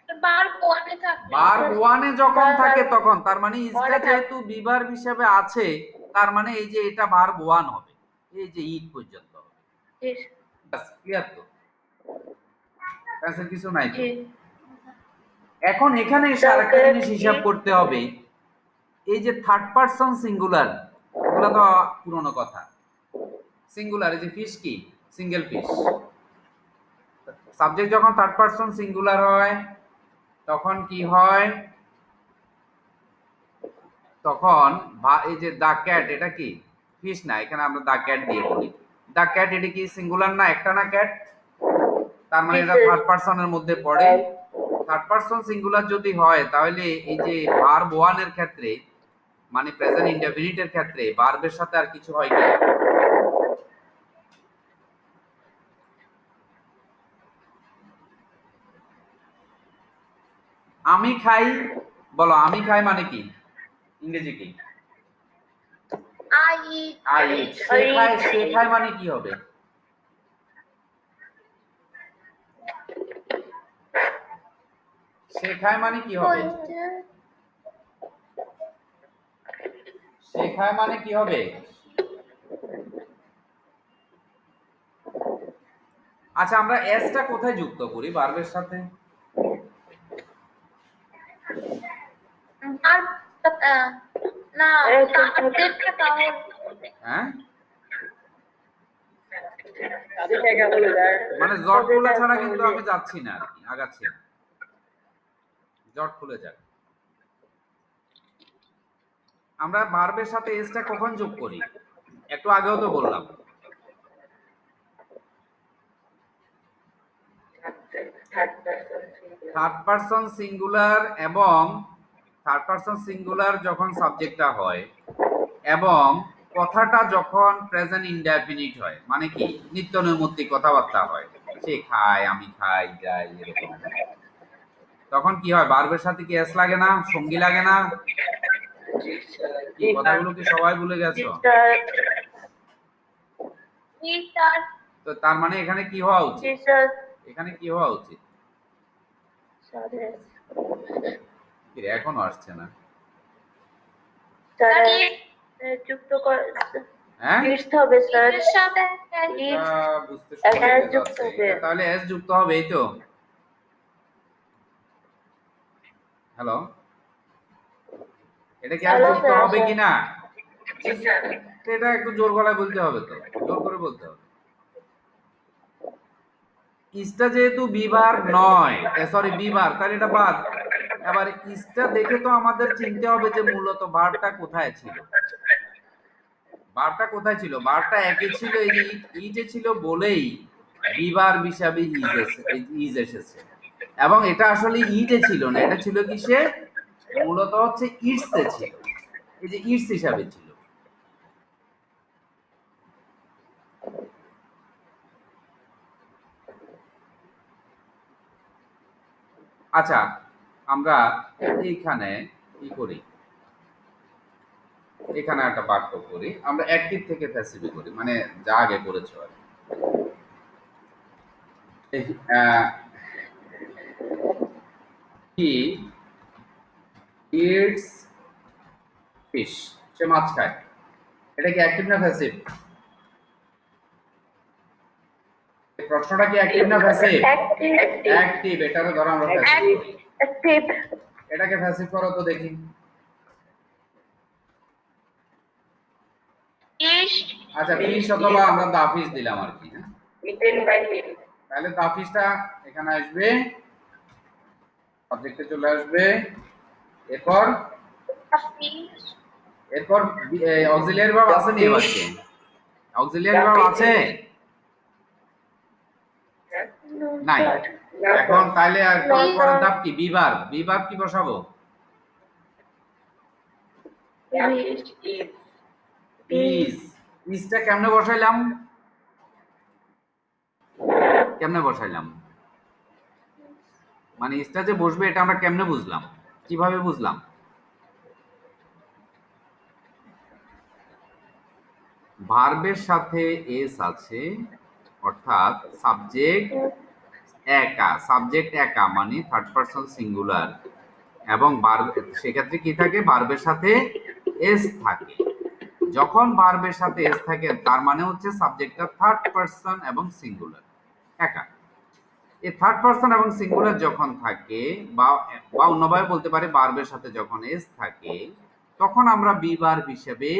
ভার্ব ওয়ানে থাকবে। ভার্ব ওয়ানে যখন থাকে তখন, তার মানে ইজটা মনে থাক- যেহেতু বিভার হিসেবে আছে, তার মানে এই যে এটা ভার্ব ওয়ান হবে, এই যে ইট পর্যন্ত হবে। ক্লিয়ার তো? প্যাসের কিছু নাই তো। জি এখন এখানে এসে আরেকটা জিনিস হিসাব করতে হবে, এই যে থার্ড পারসন সিঙ্গুলার, এগুলো তো পুরনো কথা। সিঙ্গুলার, এই যে ফিশ কি সিঙ্গেল ফিশ, সাবজেক্ট যখন থার্ড পারসন সিঙ্গুলার হয় তখন কি হয়, তখন এই যে দা ক্যাট, এটা কি ফিশ না, এখানে আমরা দা ক্যাট দিয়ে বলি। দা ক্যাট এটা কি সিঙ্গুলার না, একটা না ক্যাট, তার মানে এটা থার্ড পারসনের মধ্যে পড়ে। থার্ড পারসন সিঙ্গুলার যদি হয় তাহলে এই যে ভার্ব ওয়ান এর ক্ষেত্রে, মানে প্রেজেন্ট ইনডেফিনিট এর ক্ষেত্রে ভার্বের সাথে আর কিছু হয় কি? আমি খাই, বলো আমি খাই মানে কি, ইংরেজি কি? I eat. I eat. সে খায় মানে কি হবে? সে খায় মানে কি হবে? সে খায় মানে কি হবে? আচ্ছা, আমরা এস টা কোথায় যুক্ত করি ভার্বের সাথে? আর না সাবজেক্টটা তাহলে হ্যাঁ, মানে জট খোলা ছাড়া কিন্তু আমি যাচ্ছি না আর কি, আগাচ্ছি না, জট খুলে যাক। আমরা ভার্বের সাথে এস টা কখন যোগ করি? একটু আগেও তো বললাম। থার্ড পারসন সিঙ্গুলার, এবং থার্ড পারসন সিঙ্গুলার যখন সাবজেক্টটা হয় এবং কথাটা যখন প্রেজেন্ট ইনডেফিনিট হয়, মানে কি নিত্য নৈমিত্তিক কথাবার্তা হয়, সে খায়, আমি খাই, যাই, এরকম, তখন কি হয়, ভার্বের সাথে কি এস লাগে না, সঙ্গী লাগে না? কি কথাগুলো কি সবাই ভুলে গেছো? তো তার মানে এখানে কি হওয়া উচিত, এখানে কি হওয়া উচিত? কি রে, এখনো আসছে না? যুক্ত কর, হ্যাঁ, হবে স্যার। এর সাথে এটা বুঝতে সময় লেগে যাচ্ছে। এটা তাহলে এস যুক্ত হবে, এই তো। হ্যালো, এটা কি আর Hello, যুক্ত sir. হবে কিনা? তো এটা একটু জোর গলায় বলতে হবে, তো জোর করে বলতে হবে। ইসটা যেহেতু বিভার নয়, সরি বিভার, তাহলে এটা বাদ। এবার ইসটা দেখে তো আমাদের চিনতে হবে যে মূলত ভার্বটা কোথায় ছিল। ভার্বটা কোথায় ছিল? ভার্বটা একই ছিল, এই যে ইজে ছিল বলেই বিভার হিসাবে ইজ এসেছে। এবং এটা আসলে ইটে ছিল না, এটা ছিল কিসে? মূলত হচ্ছে ইটসে ছিল, এই যে ইটস হিসাবে ছিল। আচ্ছা, আমরা এইখানে কি করি, এখানে একটা বাক্য করি, আমরা অ্যাক্টিভ থেকে প্যাসিভ করি, মানে যা আগে করেছো আর কি। ইটস ফিশ, সে মাছ খায়। এটা কি অ্যাক্টিভ না প্যাসিভ? প্রশ্নটা কি অ্যাক্টিভ না প্যাসিভ? Active. অ্যাক্টিভ, এটারও ধরো আমরা প্যাসিভ করি। Active. এটাকে প্যাসিভ করো তো দেখি। Fish. আচ্ছা, ফিশ অথবা আমরা দা ফিশ দিলাম আর কি, হ্যাঁ? তাহলে দা ফিশটা এখানে আসবে, সাবজেক্টে চলে আসবে, এরপর A fish. এরপর অক্সিলিয়ারি ভার্ব আছে নি বাক্যে? অক্সিলিয়ারি ভার্ব আছে? No, নাই। sir. এখন তাহলে আর পরের ধাপ কি? বিভার। বিভার কি বসাবো? Fish. ইজ। ইজটা কেমনে বসাইলাম? কেমনে বসাইলাম? মানে ইজটা যে বসবে এটা আমরা কেমনে বুঝলাম? কিভাবে বুঝলাম? ভার্বের সাথে এস আছে, অর্থাৎ সাবজেক্ট একা, সাবজেক্ট একা মানে থার্ড পারসন সিঙ্গুলার, এবং ভার্ব সেক্ষেত্রে কি থাকে? ভার্বের সাথে এস থাকে। যখন ভার্বের সাথে এস থাকে তার মানে হচ্ছে সাবজেক্টটা থার্ড পারসন এবং সিঙ্গুলার, একা। এই থার্ড পারসন এবং সিঙ্গুলার যখন থাকে, বা বা অন্যভাবে বলতে পারি ভার্বের সাথে যখন এস থাকে, তখন আমরা বি ভার্ব হিসেবে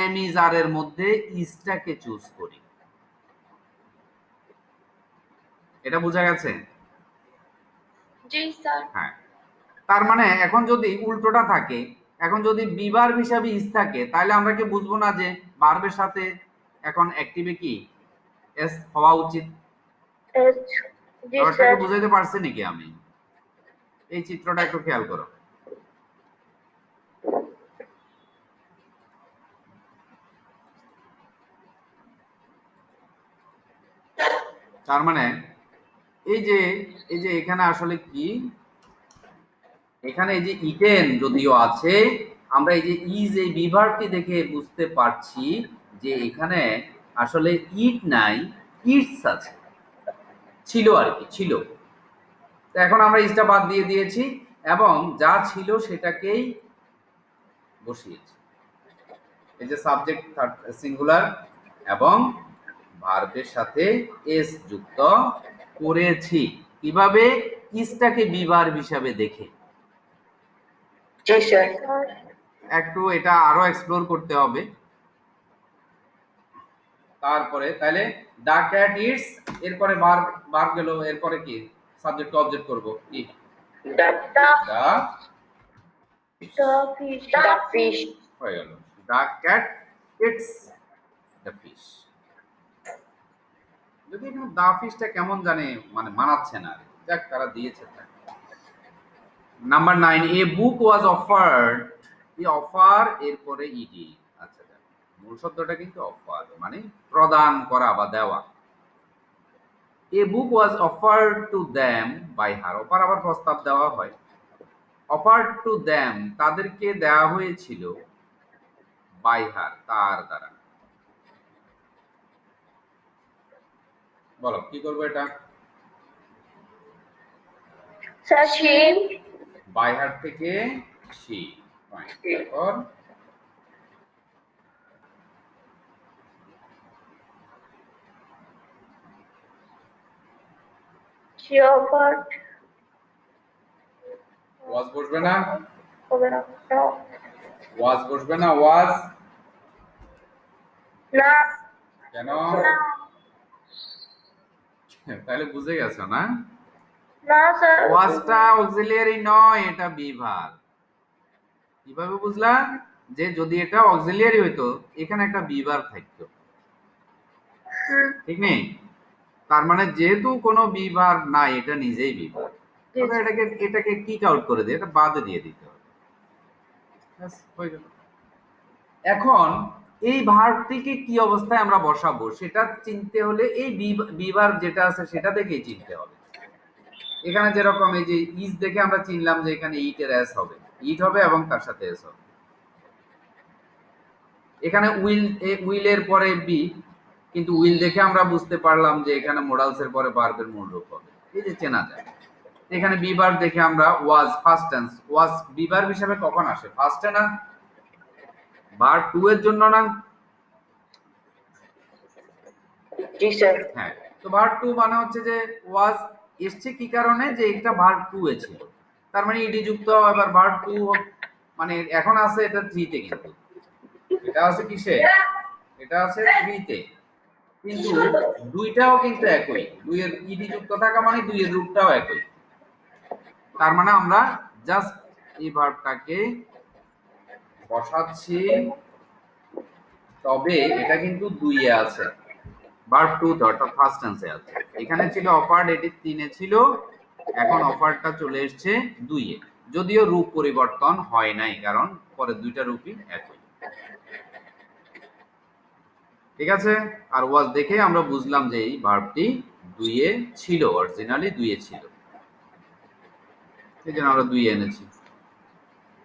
এম ইজ আর এর মধ্যে ইজটাকে চুজ করি। এটা বোঝা গেছে? জি স্যার। হ্যাঁ। তার মানে এখন যদি উল্টোটা থাকে, এখন যদি বি ভার্ব হিসাবে ইজ থাকে, তাহলে আমরা কি বুঝবো না যে ভার্বের সাথে এখন অ্যাক্টিভে কি এস হওয়া উচিত? Yes. Ji, ব্যাপারটাকে sir. বুঝাইতে পারছি নাকি আমি? এই চিত্রটা একটু খেয়াল করো। তার মানে এই যে এখানে আসলে কি, এখানে এই যে ইটেন যদিও আছে, আমরা এই যে ইজ এই বিভার্বটি দেখে বুঝতে পারছি যে এখানে আসলে ইট নাই, ইটস আছে, ছিল আর কি, ছিল। তো এখন আমরা ইজটা বাদ দিয়ে দিয়েছি এবং যা ছিল সেটাকেই বসিয়েছি। এই যে সাবজেক্ট থার্ড সিঙ্গুলার এবং ভার্বের সাথে এস যুক্ত করেছি। কিভাবে? ইজটাকে বি ভার্ব হিসাবে দেখে। Ji, sir. একটু এটা আরো এক্সপ্লোর করতে হবে। তারপরে তাহলে দা ক্যাট ইটস, এরপরে ভার্ব, ভার্ব গেল, এরপরে কি সাবজেক্ট অবজেক্ট করব কি? The the fish. The fish. হয়ে গেল, দা ক্যাট ইটস দ্য ফিশ। যদি এখানে দা ফিশটা কেমন জানে মানে মানাচ্ছে না, যাক তারা দিয়েছে। Number 9, A book was offered, এই অফার এরপরে ইডি। আচ্ছা, মূল শব্দটা কিন্তু অফার মানে প্রদান করা বা দেওয়া। A book was offered to them by her, offer আবার প্রস্তাব দেওয়া হয়। অফার্ড টু দ্যাম তাদেরকে দেওয়া হয়েছিল, বাই হার তার দ্বারা। বলো কি করবো এটা? Sir, she. বাই হার থেকে সি, ফাইন। তারপর She offered ওয়াজ বসবে না, হবে না। No. ওয়াজ বসবে না, ওয়াজ না। কেন? না। তাহলে বুঝে গেছো না? না স্যার। ওয়াজটা অক্সিলিয়ারি নয়, এটা বিভার। কিভাবে বুঝলা? যে যদি এটা অক্সিলিয়ারি হইতো এখানে একটা বিভার থাকতো, ঠিক নেই? তার মানে যেহেতু কোনো বিভার নাই, এটা নিজেই বিভার, তবে এটাকে কিক আউট করে দিয়ে এটা বাদ দিয়ে দিতে হবে। ব্যাস, হয়ে গেল। এখন এই ভার্বটিকে কি অবস্থায় আমরা বসাবো সেটা চিনতে হলে এই বিভার যেটা আছে সেটা দেখেই চিনতে হবে। এখানে যেরকম এই যে ইজ দেখে আমরা চিনলাম যে এখানে ইট এর এস হবে, ইট হবে এবং তার সাথে এস হবে। এখানে উইল এর পরে বি, কিন্তু উইল দেখে আমরা বুঝতে পারলাম যে এখানে মোডালস এর পরে ভার্বের মূল রূপ হবে, এই যে চেনা যায়। এখানে বি ভার্ব দেখে আমরা was first tense, was be verb হিসেবে কখন আসে? ফার্স্টে না? ভার্ব টু এর জন্য না? জি স্যার। হ্যাঁ, তো ভার্ব টু মানে হচ্ছে যে ওয়াজ এসছে কি কারণে? যে এটা ভার্ব টু এ ছিল, তার মানে ইডি যুক্ত এবার ভার্ব টু, মানে এখন আছে এটা থ্রিতে, কিন্তু এটা আছে কিসে? এটা আছে থ্রিতে, কিন্তু দুইটাও কিন্তু একই, দুইয়ের ইডি যুক্ত থাকা মানে দুইয়ের রূপটাও একই। তার মানে আমরা জাস্ট এই ভার্বটাকে বসাচ্ছি, তবে এটা কিন্তু দুইয়ে আছে, ভার্ব টু অর্থাৎ ফার্স্ট টেন্সে আছে। এখানে ছিল অফার্ড, এটি তিনে ছিল, এখন অফারটা চলে এসেছে দুইয়ে, যদিও রূপ পরিবর্তন হয় নাই, কারণ পরের দুইটা রূপই একই। ঠিক আছে? আর ওয়াজ দেখে আমরা বুঝলাম যে এই ভার্বটি দুইয়ে ছিল, অরিজিনালি দুইয়ে ছিল, এই জন্য আমরা দুইয়ে এনেছি,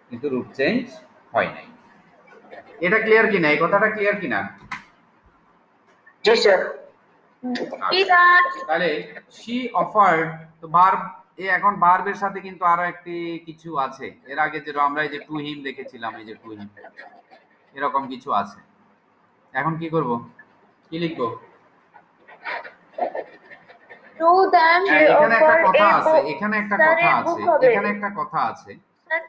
কিন্তু রূপ চেঞ্জ হয় নাই। এটা ক্লিয়ার কিনা? এই কথাটা ক্লিয়ার কিনা? জি স্যার। তাহলে শি অফার্ড, তো ভার্ব, এখন ভার্বের সাথে কিন্তু আরো একটি কিছু আছে। এর আগে যে আমরা এই যে টু হিম দেখেছিলাম, এই যে টু হিম, এরকম কিছু আছে। এখন কি করব? কি লিখবো? To them she এখানে একটা offered কথা a আছে, book. এখানে একটা স্যার, কথা এই আছে, book হবে। এখানে একটা কথা আছে। স্যার,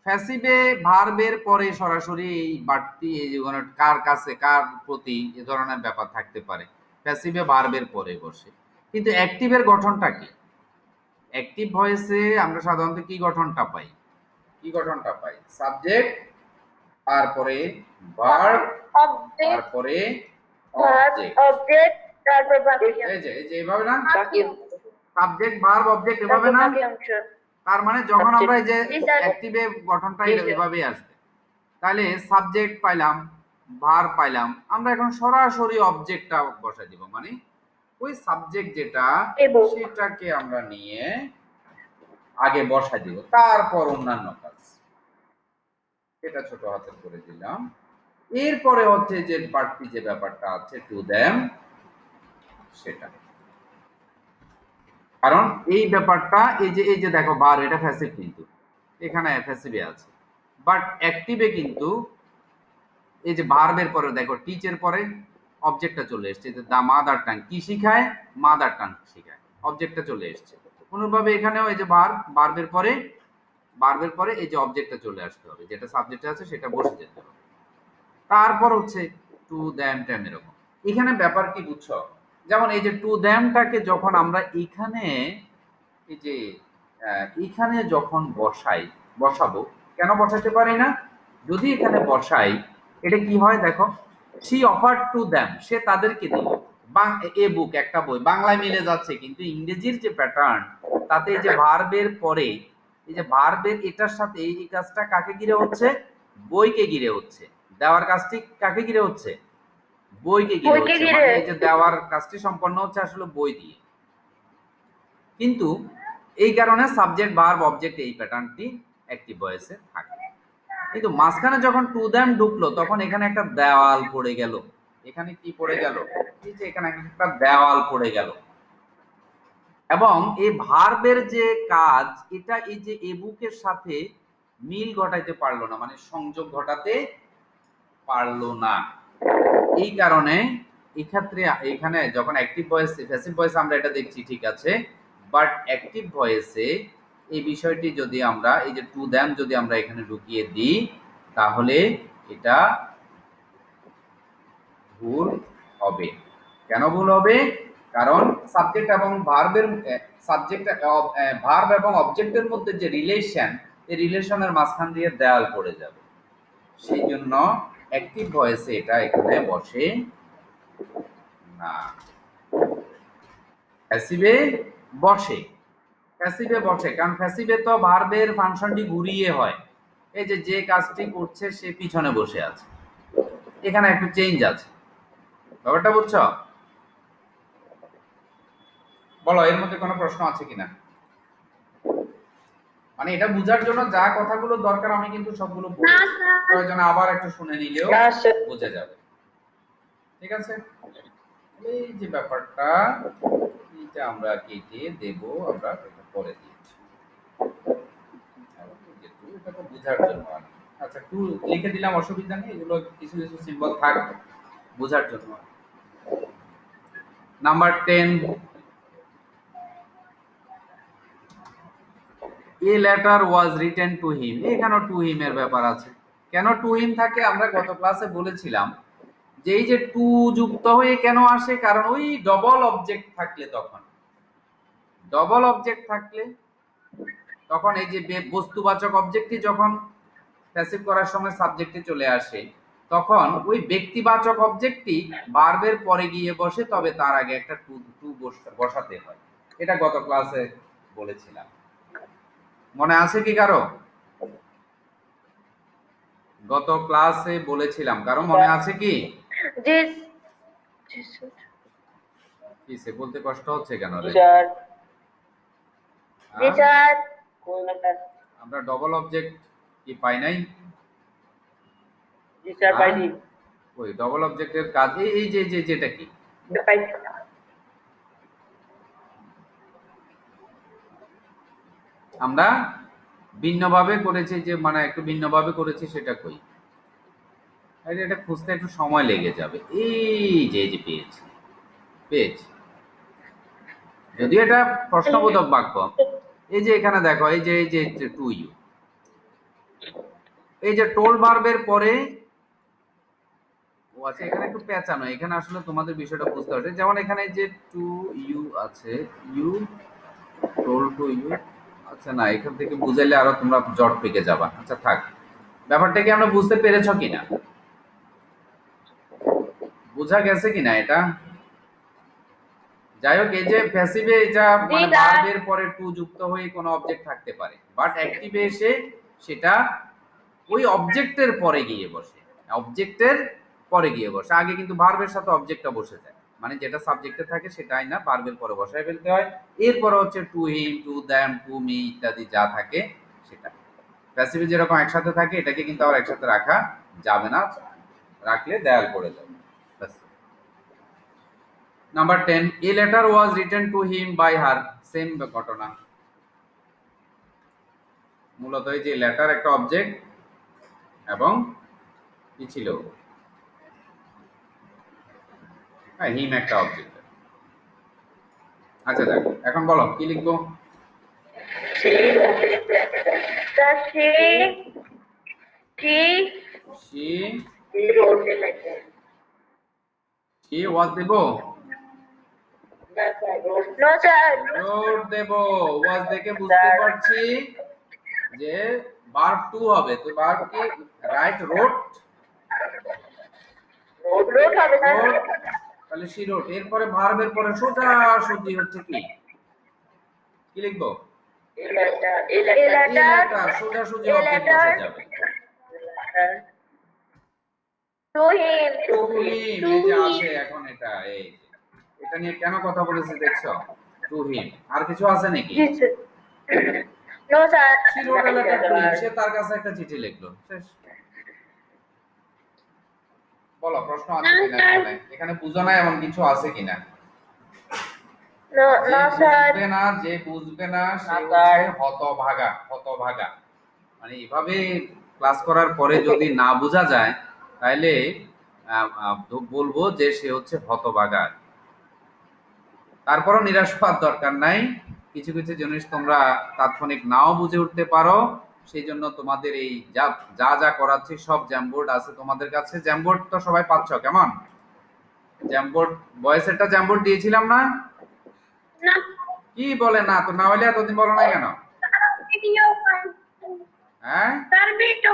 প্যাসিভে ভার্বের পরে সরাসরি এই বাড়তি এই যে কোনো কার কাছে, কার প্রতি, এ ধরনের ব্যাপার থাকতে পারে, প্যাসিভে ভার্বের পরে বসে। কিন্তু অ্যাক্টিভের গঠনটা কি? অ্যাক্টিভ ভয়েসে আমরা সাধারণত কি গঠনটা পাই? কি গঠনটা পাই? সাবজেক্ট, তারপরে ভার্ব, object, তারপরে verb, অবজেক্ট। object, তারপর বাকি এই যে এইভাবে না? বাকি সাবজেক্ট, ভার্ব, অবজেক্ট, এভাবে না? বাকি অংশ। তার মানে যখন আমরা এই যে জি স্যার। অ্যাক্টিভে গঠনটা জি স্যার। এভাবেই আসবে। তাহলে সাবজেক্ট পাইলাম, ভার্ব পাইলাম, আমরা এখন সরাসরি অবজেক্টটা বসাই দিব, মানে ওই সাবজেক্ট যেটা এবং সেটাকে আমরা নিয়ে আগে বসাই দিব, তারপর অন্যান্য কাজ। এটা ছোট হাতের করে দিলাম। এরপরে হচ্ছে যে বাড়তি যে ব্যাপারটা আছে টু দেম, সেটা, কারণ এই ব্যাপারটা এই যে দেখো বার, এটা প্যাসিভ, কিন্তু এখানে প্যাসিভে আছে, বাট অ্যাক্টিভে কিন্তু এই যে ভার্বের পরে দেখো টিচের পরে অবজেক্টটা চলে এসেছে, যে দা মাদার টাং কি শিখায়? মাদার টাং শিখায়, অবজেক্টটা চলে এসেছে। অনুরূপভাবে এখানেও এই যে ভার্বের পরে এই যে অবজেক্টটা চলে আসতে হবে, যেটা সাবজেক্টে আছে সেটা বসে যেতে হবে। তারপর হচ্ছে টু দ্যাম ট্যাম, এরকম। এখানে ব্যাপার কি বুঝছো? যেমন এই যে টু দ্যামটাকে যখন আমরা এখানে এই যে এখানে যখন বসাবো, কেন বসাতে পারি না? যদি এখানে বসাই, এটা কি হয় দেখো, শি অফার টু দ্যাম, সে তাদেরকে দিল এ বুক, একটা বই। বাংলায় মিলে যাচ্ছে, কিন্তু ইংরেজির যে প্যাটার্ন, তাতে এই যে ভার্বের পরে এই যে ভার্বের এটার সাথে এই কাজটা কাকে ঘিরে হচ্ছে? বইকে ঘিরে হচ্ছে। দেওয়ার কাজটি কাকে ঘিরে হচ্ছে? বইকে ঘিরে বইকে হচ্ছে, ঘিরে। মানে এই যে দেওয়ার কাজটি সম্পন্ন হচ্ছে আসলে বই দিয়ে। কিন্তু এই কারণে সাবজেক্ট, ভার্ব, অবজেক্ট এই প্যাটার্নটি অ্যাক্টিভ ভয়েসে থাকে। কিন্তু মাঝখানে যখন টু দ্যাম ঢুকলো, তখন এখানে একটা দেওয়াল পড়ে গেল। এখানে কি পড়ে গেল? এই যে এখানে একটা দেওয়াল পড়ে গেল, এবং এই ভার্বের যে কাজ, এটা এই যে এবুকের সাথে মিল ঘটাইতে পারলো না, মানে সংযোগ ঘটাতে পারলো না। এই কারণে এক্ষেত্রে এখানে যখন অ্যাক্টিভ ভয়েস, প্যাসিভ ভয়েস আমরা এটা দেখছি ঠিক আছে, বাট অ্যাক্টিভ ভয়েসে এই বিষয়টি যদি আমরা এই যে টু দ্যাম যদি আমরা এখানে ঢুকিয়ে দিই তাহলে এটা ভুল হবে। কেন ভুল হবে? কারণ সাবজেক্ট এবং ভার্বের ভার্ব এবং অবজেক্টের মধ্যে যে রিলেশন, এই রিলেশনের মাঝখান দিয়ে দেয়াল পড়ে যাবে। সেই জন্য অ্যাক্টিভ ভয়েসে এটা এখানে বসে না, প্যাসিভে বসে। প্যাসিভে বসে কারণ প্যাসিভে তো ভার্বের ফাংশনটি ঘুরিয়ে হয়। এই যে যে কাজটি করছে সে পিছনে বসে আছে, এখানে একটু চেঞ্জ আছে। ব্যাপারটা বুঝছো? বলো এর মধ্যে কোনো প্রশ্ন আছে কিনা? মানে এটা বোঝার জন্য যা কথাগুলো দরকার আমি কিন্তু সবগুলো বলেছি, প্রয়োজনে আবার একটু শুনে নিলেও বুঝে যাবে। ঠিক আছে, এই যে ব্যাপারটা এটা আমরা কেটে দেব, আমরা এটা পরে দিয়েছি, এটা তো বোঝার জন্য। আচ্ছা টু লিখে দিলাম, অসুবিধা নেই, এগুলো কিছু কিছু সিম্বল থাক বোঝার জন্য। Number 10, a letter was written to হিম। এখানেও টু হিম এর ব্যাপার আছে। কেন টু হিম থাকে আমরা গত ক্লাসে বলেছিলাম যে এই যে টু যুক্ত হয়ে কেন আসে, কারণ ওই ডবল অবজেক্ট থাকলে, তখন এই যে বস্তুবাচক অবজেক্টটি যখন প্যাসিভ করার সময় সাবজেক্টে চলে আসে, তখন ওই ব্যক্তিবাচক অবজেক্টটি ভার্বের পরে গিয়ে বসে, তবে তার আগে একটা টু বসাতে হয়। এটা গত ক্লাসে বলেছিলাম, মনে আছে কি কারো? গত ক্লাসে বলেছিলাম, কারো মনে আছে কি? জি কিসে বলতে কষ্ট হচ্ছে কেন রে? স্যার। জি হ্যাঁ? স্যার। আমরা ডবল অবজেক্ট কি পাই নাই? জি স্যার, পাইছি। ওই ডবল অবজেক্টের কাজ এই যে যেটা কি পাইছি। আমরা ভিন্নভাবে করেছি, যে মানে একটু ভিন্নভাবে করেছি, সেটা কই? আরে এটা খুঁজতে একটু সময় লেগে যাবে। এই যে পেয়েছি। যদি এটা প্রশ্নবোধক বাক্য, এই যে এখানে দেখো, এই যে টু ইউ, এই যে টোল ভার্বের পরে ও আছে, এখানে একটু পেঁচানো, এখানে আসলে তোমাদের বিষয়টা বুঝতে হবে। যেমন এখানে যে টু ইউ আছে, ইউ টোল টু ইউ, আচ্ছা না, এখান থেকে বুঝাইলে আরো তোমরা জট পেকে যাবা। আচ্ছা থাক, ব্যাপারটা কি আমরা বুঝতে পেরেছ কিনা, বোঝা গেছে কিনা এটা? যাই হোক, এই যে প্যাসিভে এটা মানে ভার্বের পরে টু যুক্ত হয়ে কোনো অবজেক্ট থাকতে পারে, বাট অ্যাক্টিভে এসে সেটা ওই অবজেক্টের পরে গিয়ে বসে, আগে কিন্তু ভার্বের সাথে অবজেক্টটা বসে যায়, মানে যেটা সাবজেক্টে থাকে সেটাই না, ভার্বের পরে বসায় ফেলতে হয়। এরপরে হচ্ছে to him, to them, to me ইত্যাদি যা থাকে সেটা। প্যাসিভে যেরকম একসাথে থাকে, এটাকে কিন্তু আবার একসাথে রাখা যাবে না, রাখলে দেয়াল পড়ে যাবে। Number 10, a letter was written to him by her. Same ঘটনা, মূলত এই যে লেটার একটা অবজেক্ট এবং কি ছিল, হ্যাঁ হিম একটা অবজেক্ট। আচ্ছা দেখো, এখন বলো কি লিখবো? স্যার she was দেবো, নো স্যার। রোড দেবো। ওয়াজ দেখে বুঝতে পারছি যে ভার্ব টু হবে, তো ভার্ব কি রাইট? রোড রোড হবে স্যার। রোড, তাহলে she wrote। এরপরে ভার্বের পরে সোজা সুজি হচ্ছে কি লিখবো? এ লেটার সোজা সুজি অবজেক্ট বসে যাবে। To him. টু হিম, এই যে আসে এখন এটা, এই যে এটা নিয়ে কেন কথা বলেছি দেখছো? টু হিম, আর কিছু আছে নাকি? জি sir. No sir. she wrote a letter to him, সে তার কাছে একটা চিঠি লিখলো, শেষ। বলো প্রশ্ন আছে কিনা এখানে? এখানে বুঝো না এমন কিছু আছে কিনা? No sir. যে বুঝবে না সে হচ্ছে হতভাগা। মানে এইভাবে ক্লাস করার পরে যদি না বোঝা যায়, তাহলে বলবো যে সে হচ্ছে হতভাগা। তারপরও নিরাশ হওয়ার দরকার নাই, কিছু কিছু জিনিস তোমরা তাৎক্ষণিক নাও বুঝে উঠতে পারো, সেই জন্য তোমাদের এই যা যা যা করাচ্ছি সব জ্যামবোর্ড আছে তোমাদের কাছে। জ্যামবোর্ড তো সবাই পাচ্ছ, কেমন? জ্যামবোর্ড বয়েসেরটা জ্যামবোর্ড দিয়েছিলাম না? না কি বলে না? তো না হলে এতদিন বলো না কেন? ভিডিও হ্যাঁ স্যার ভিডিও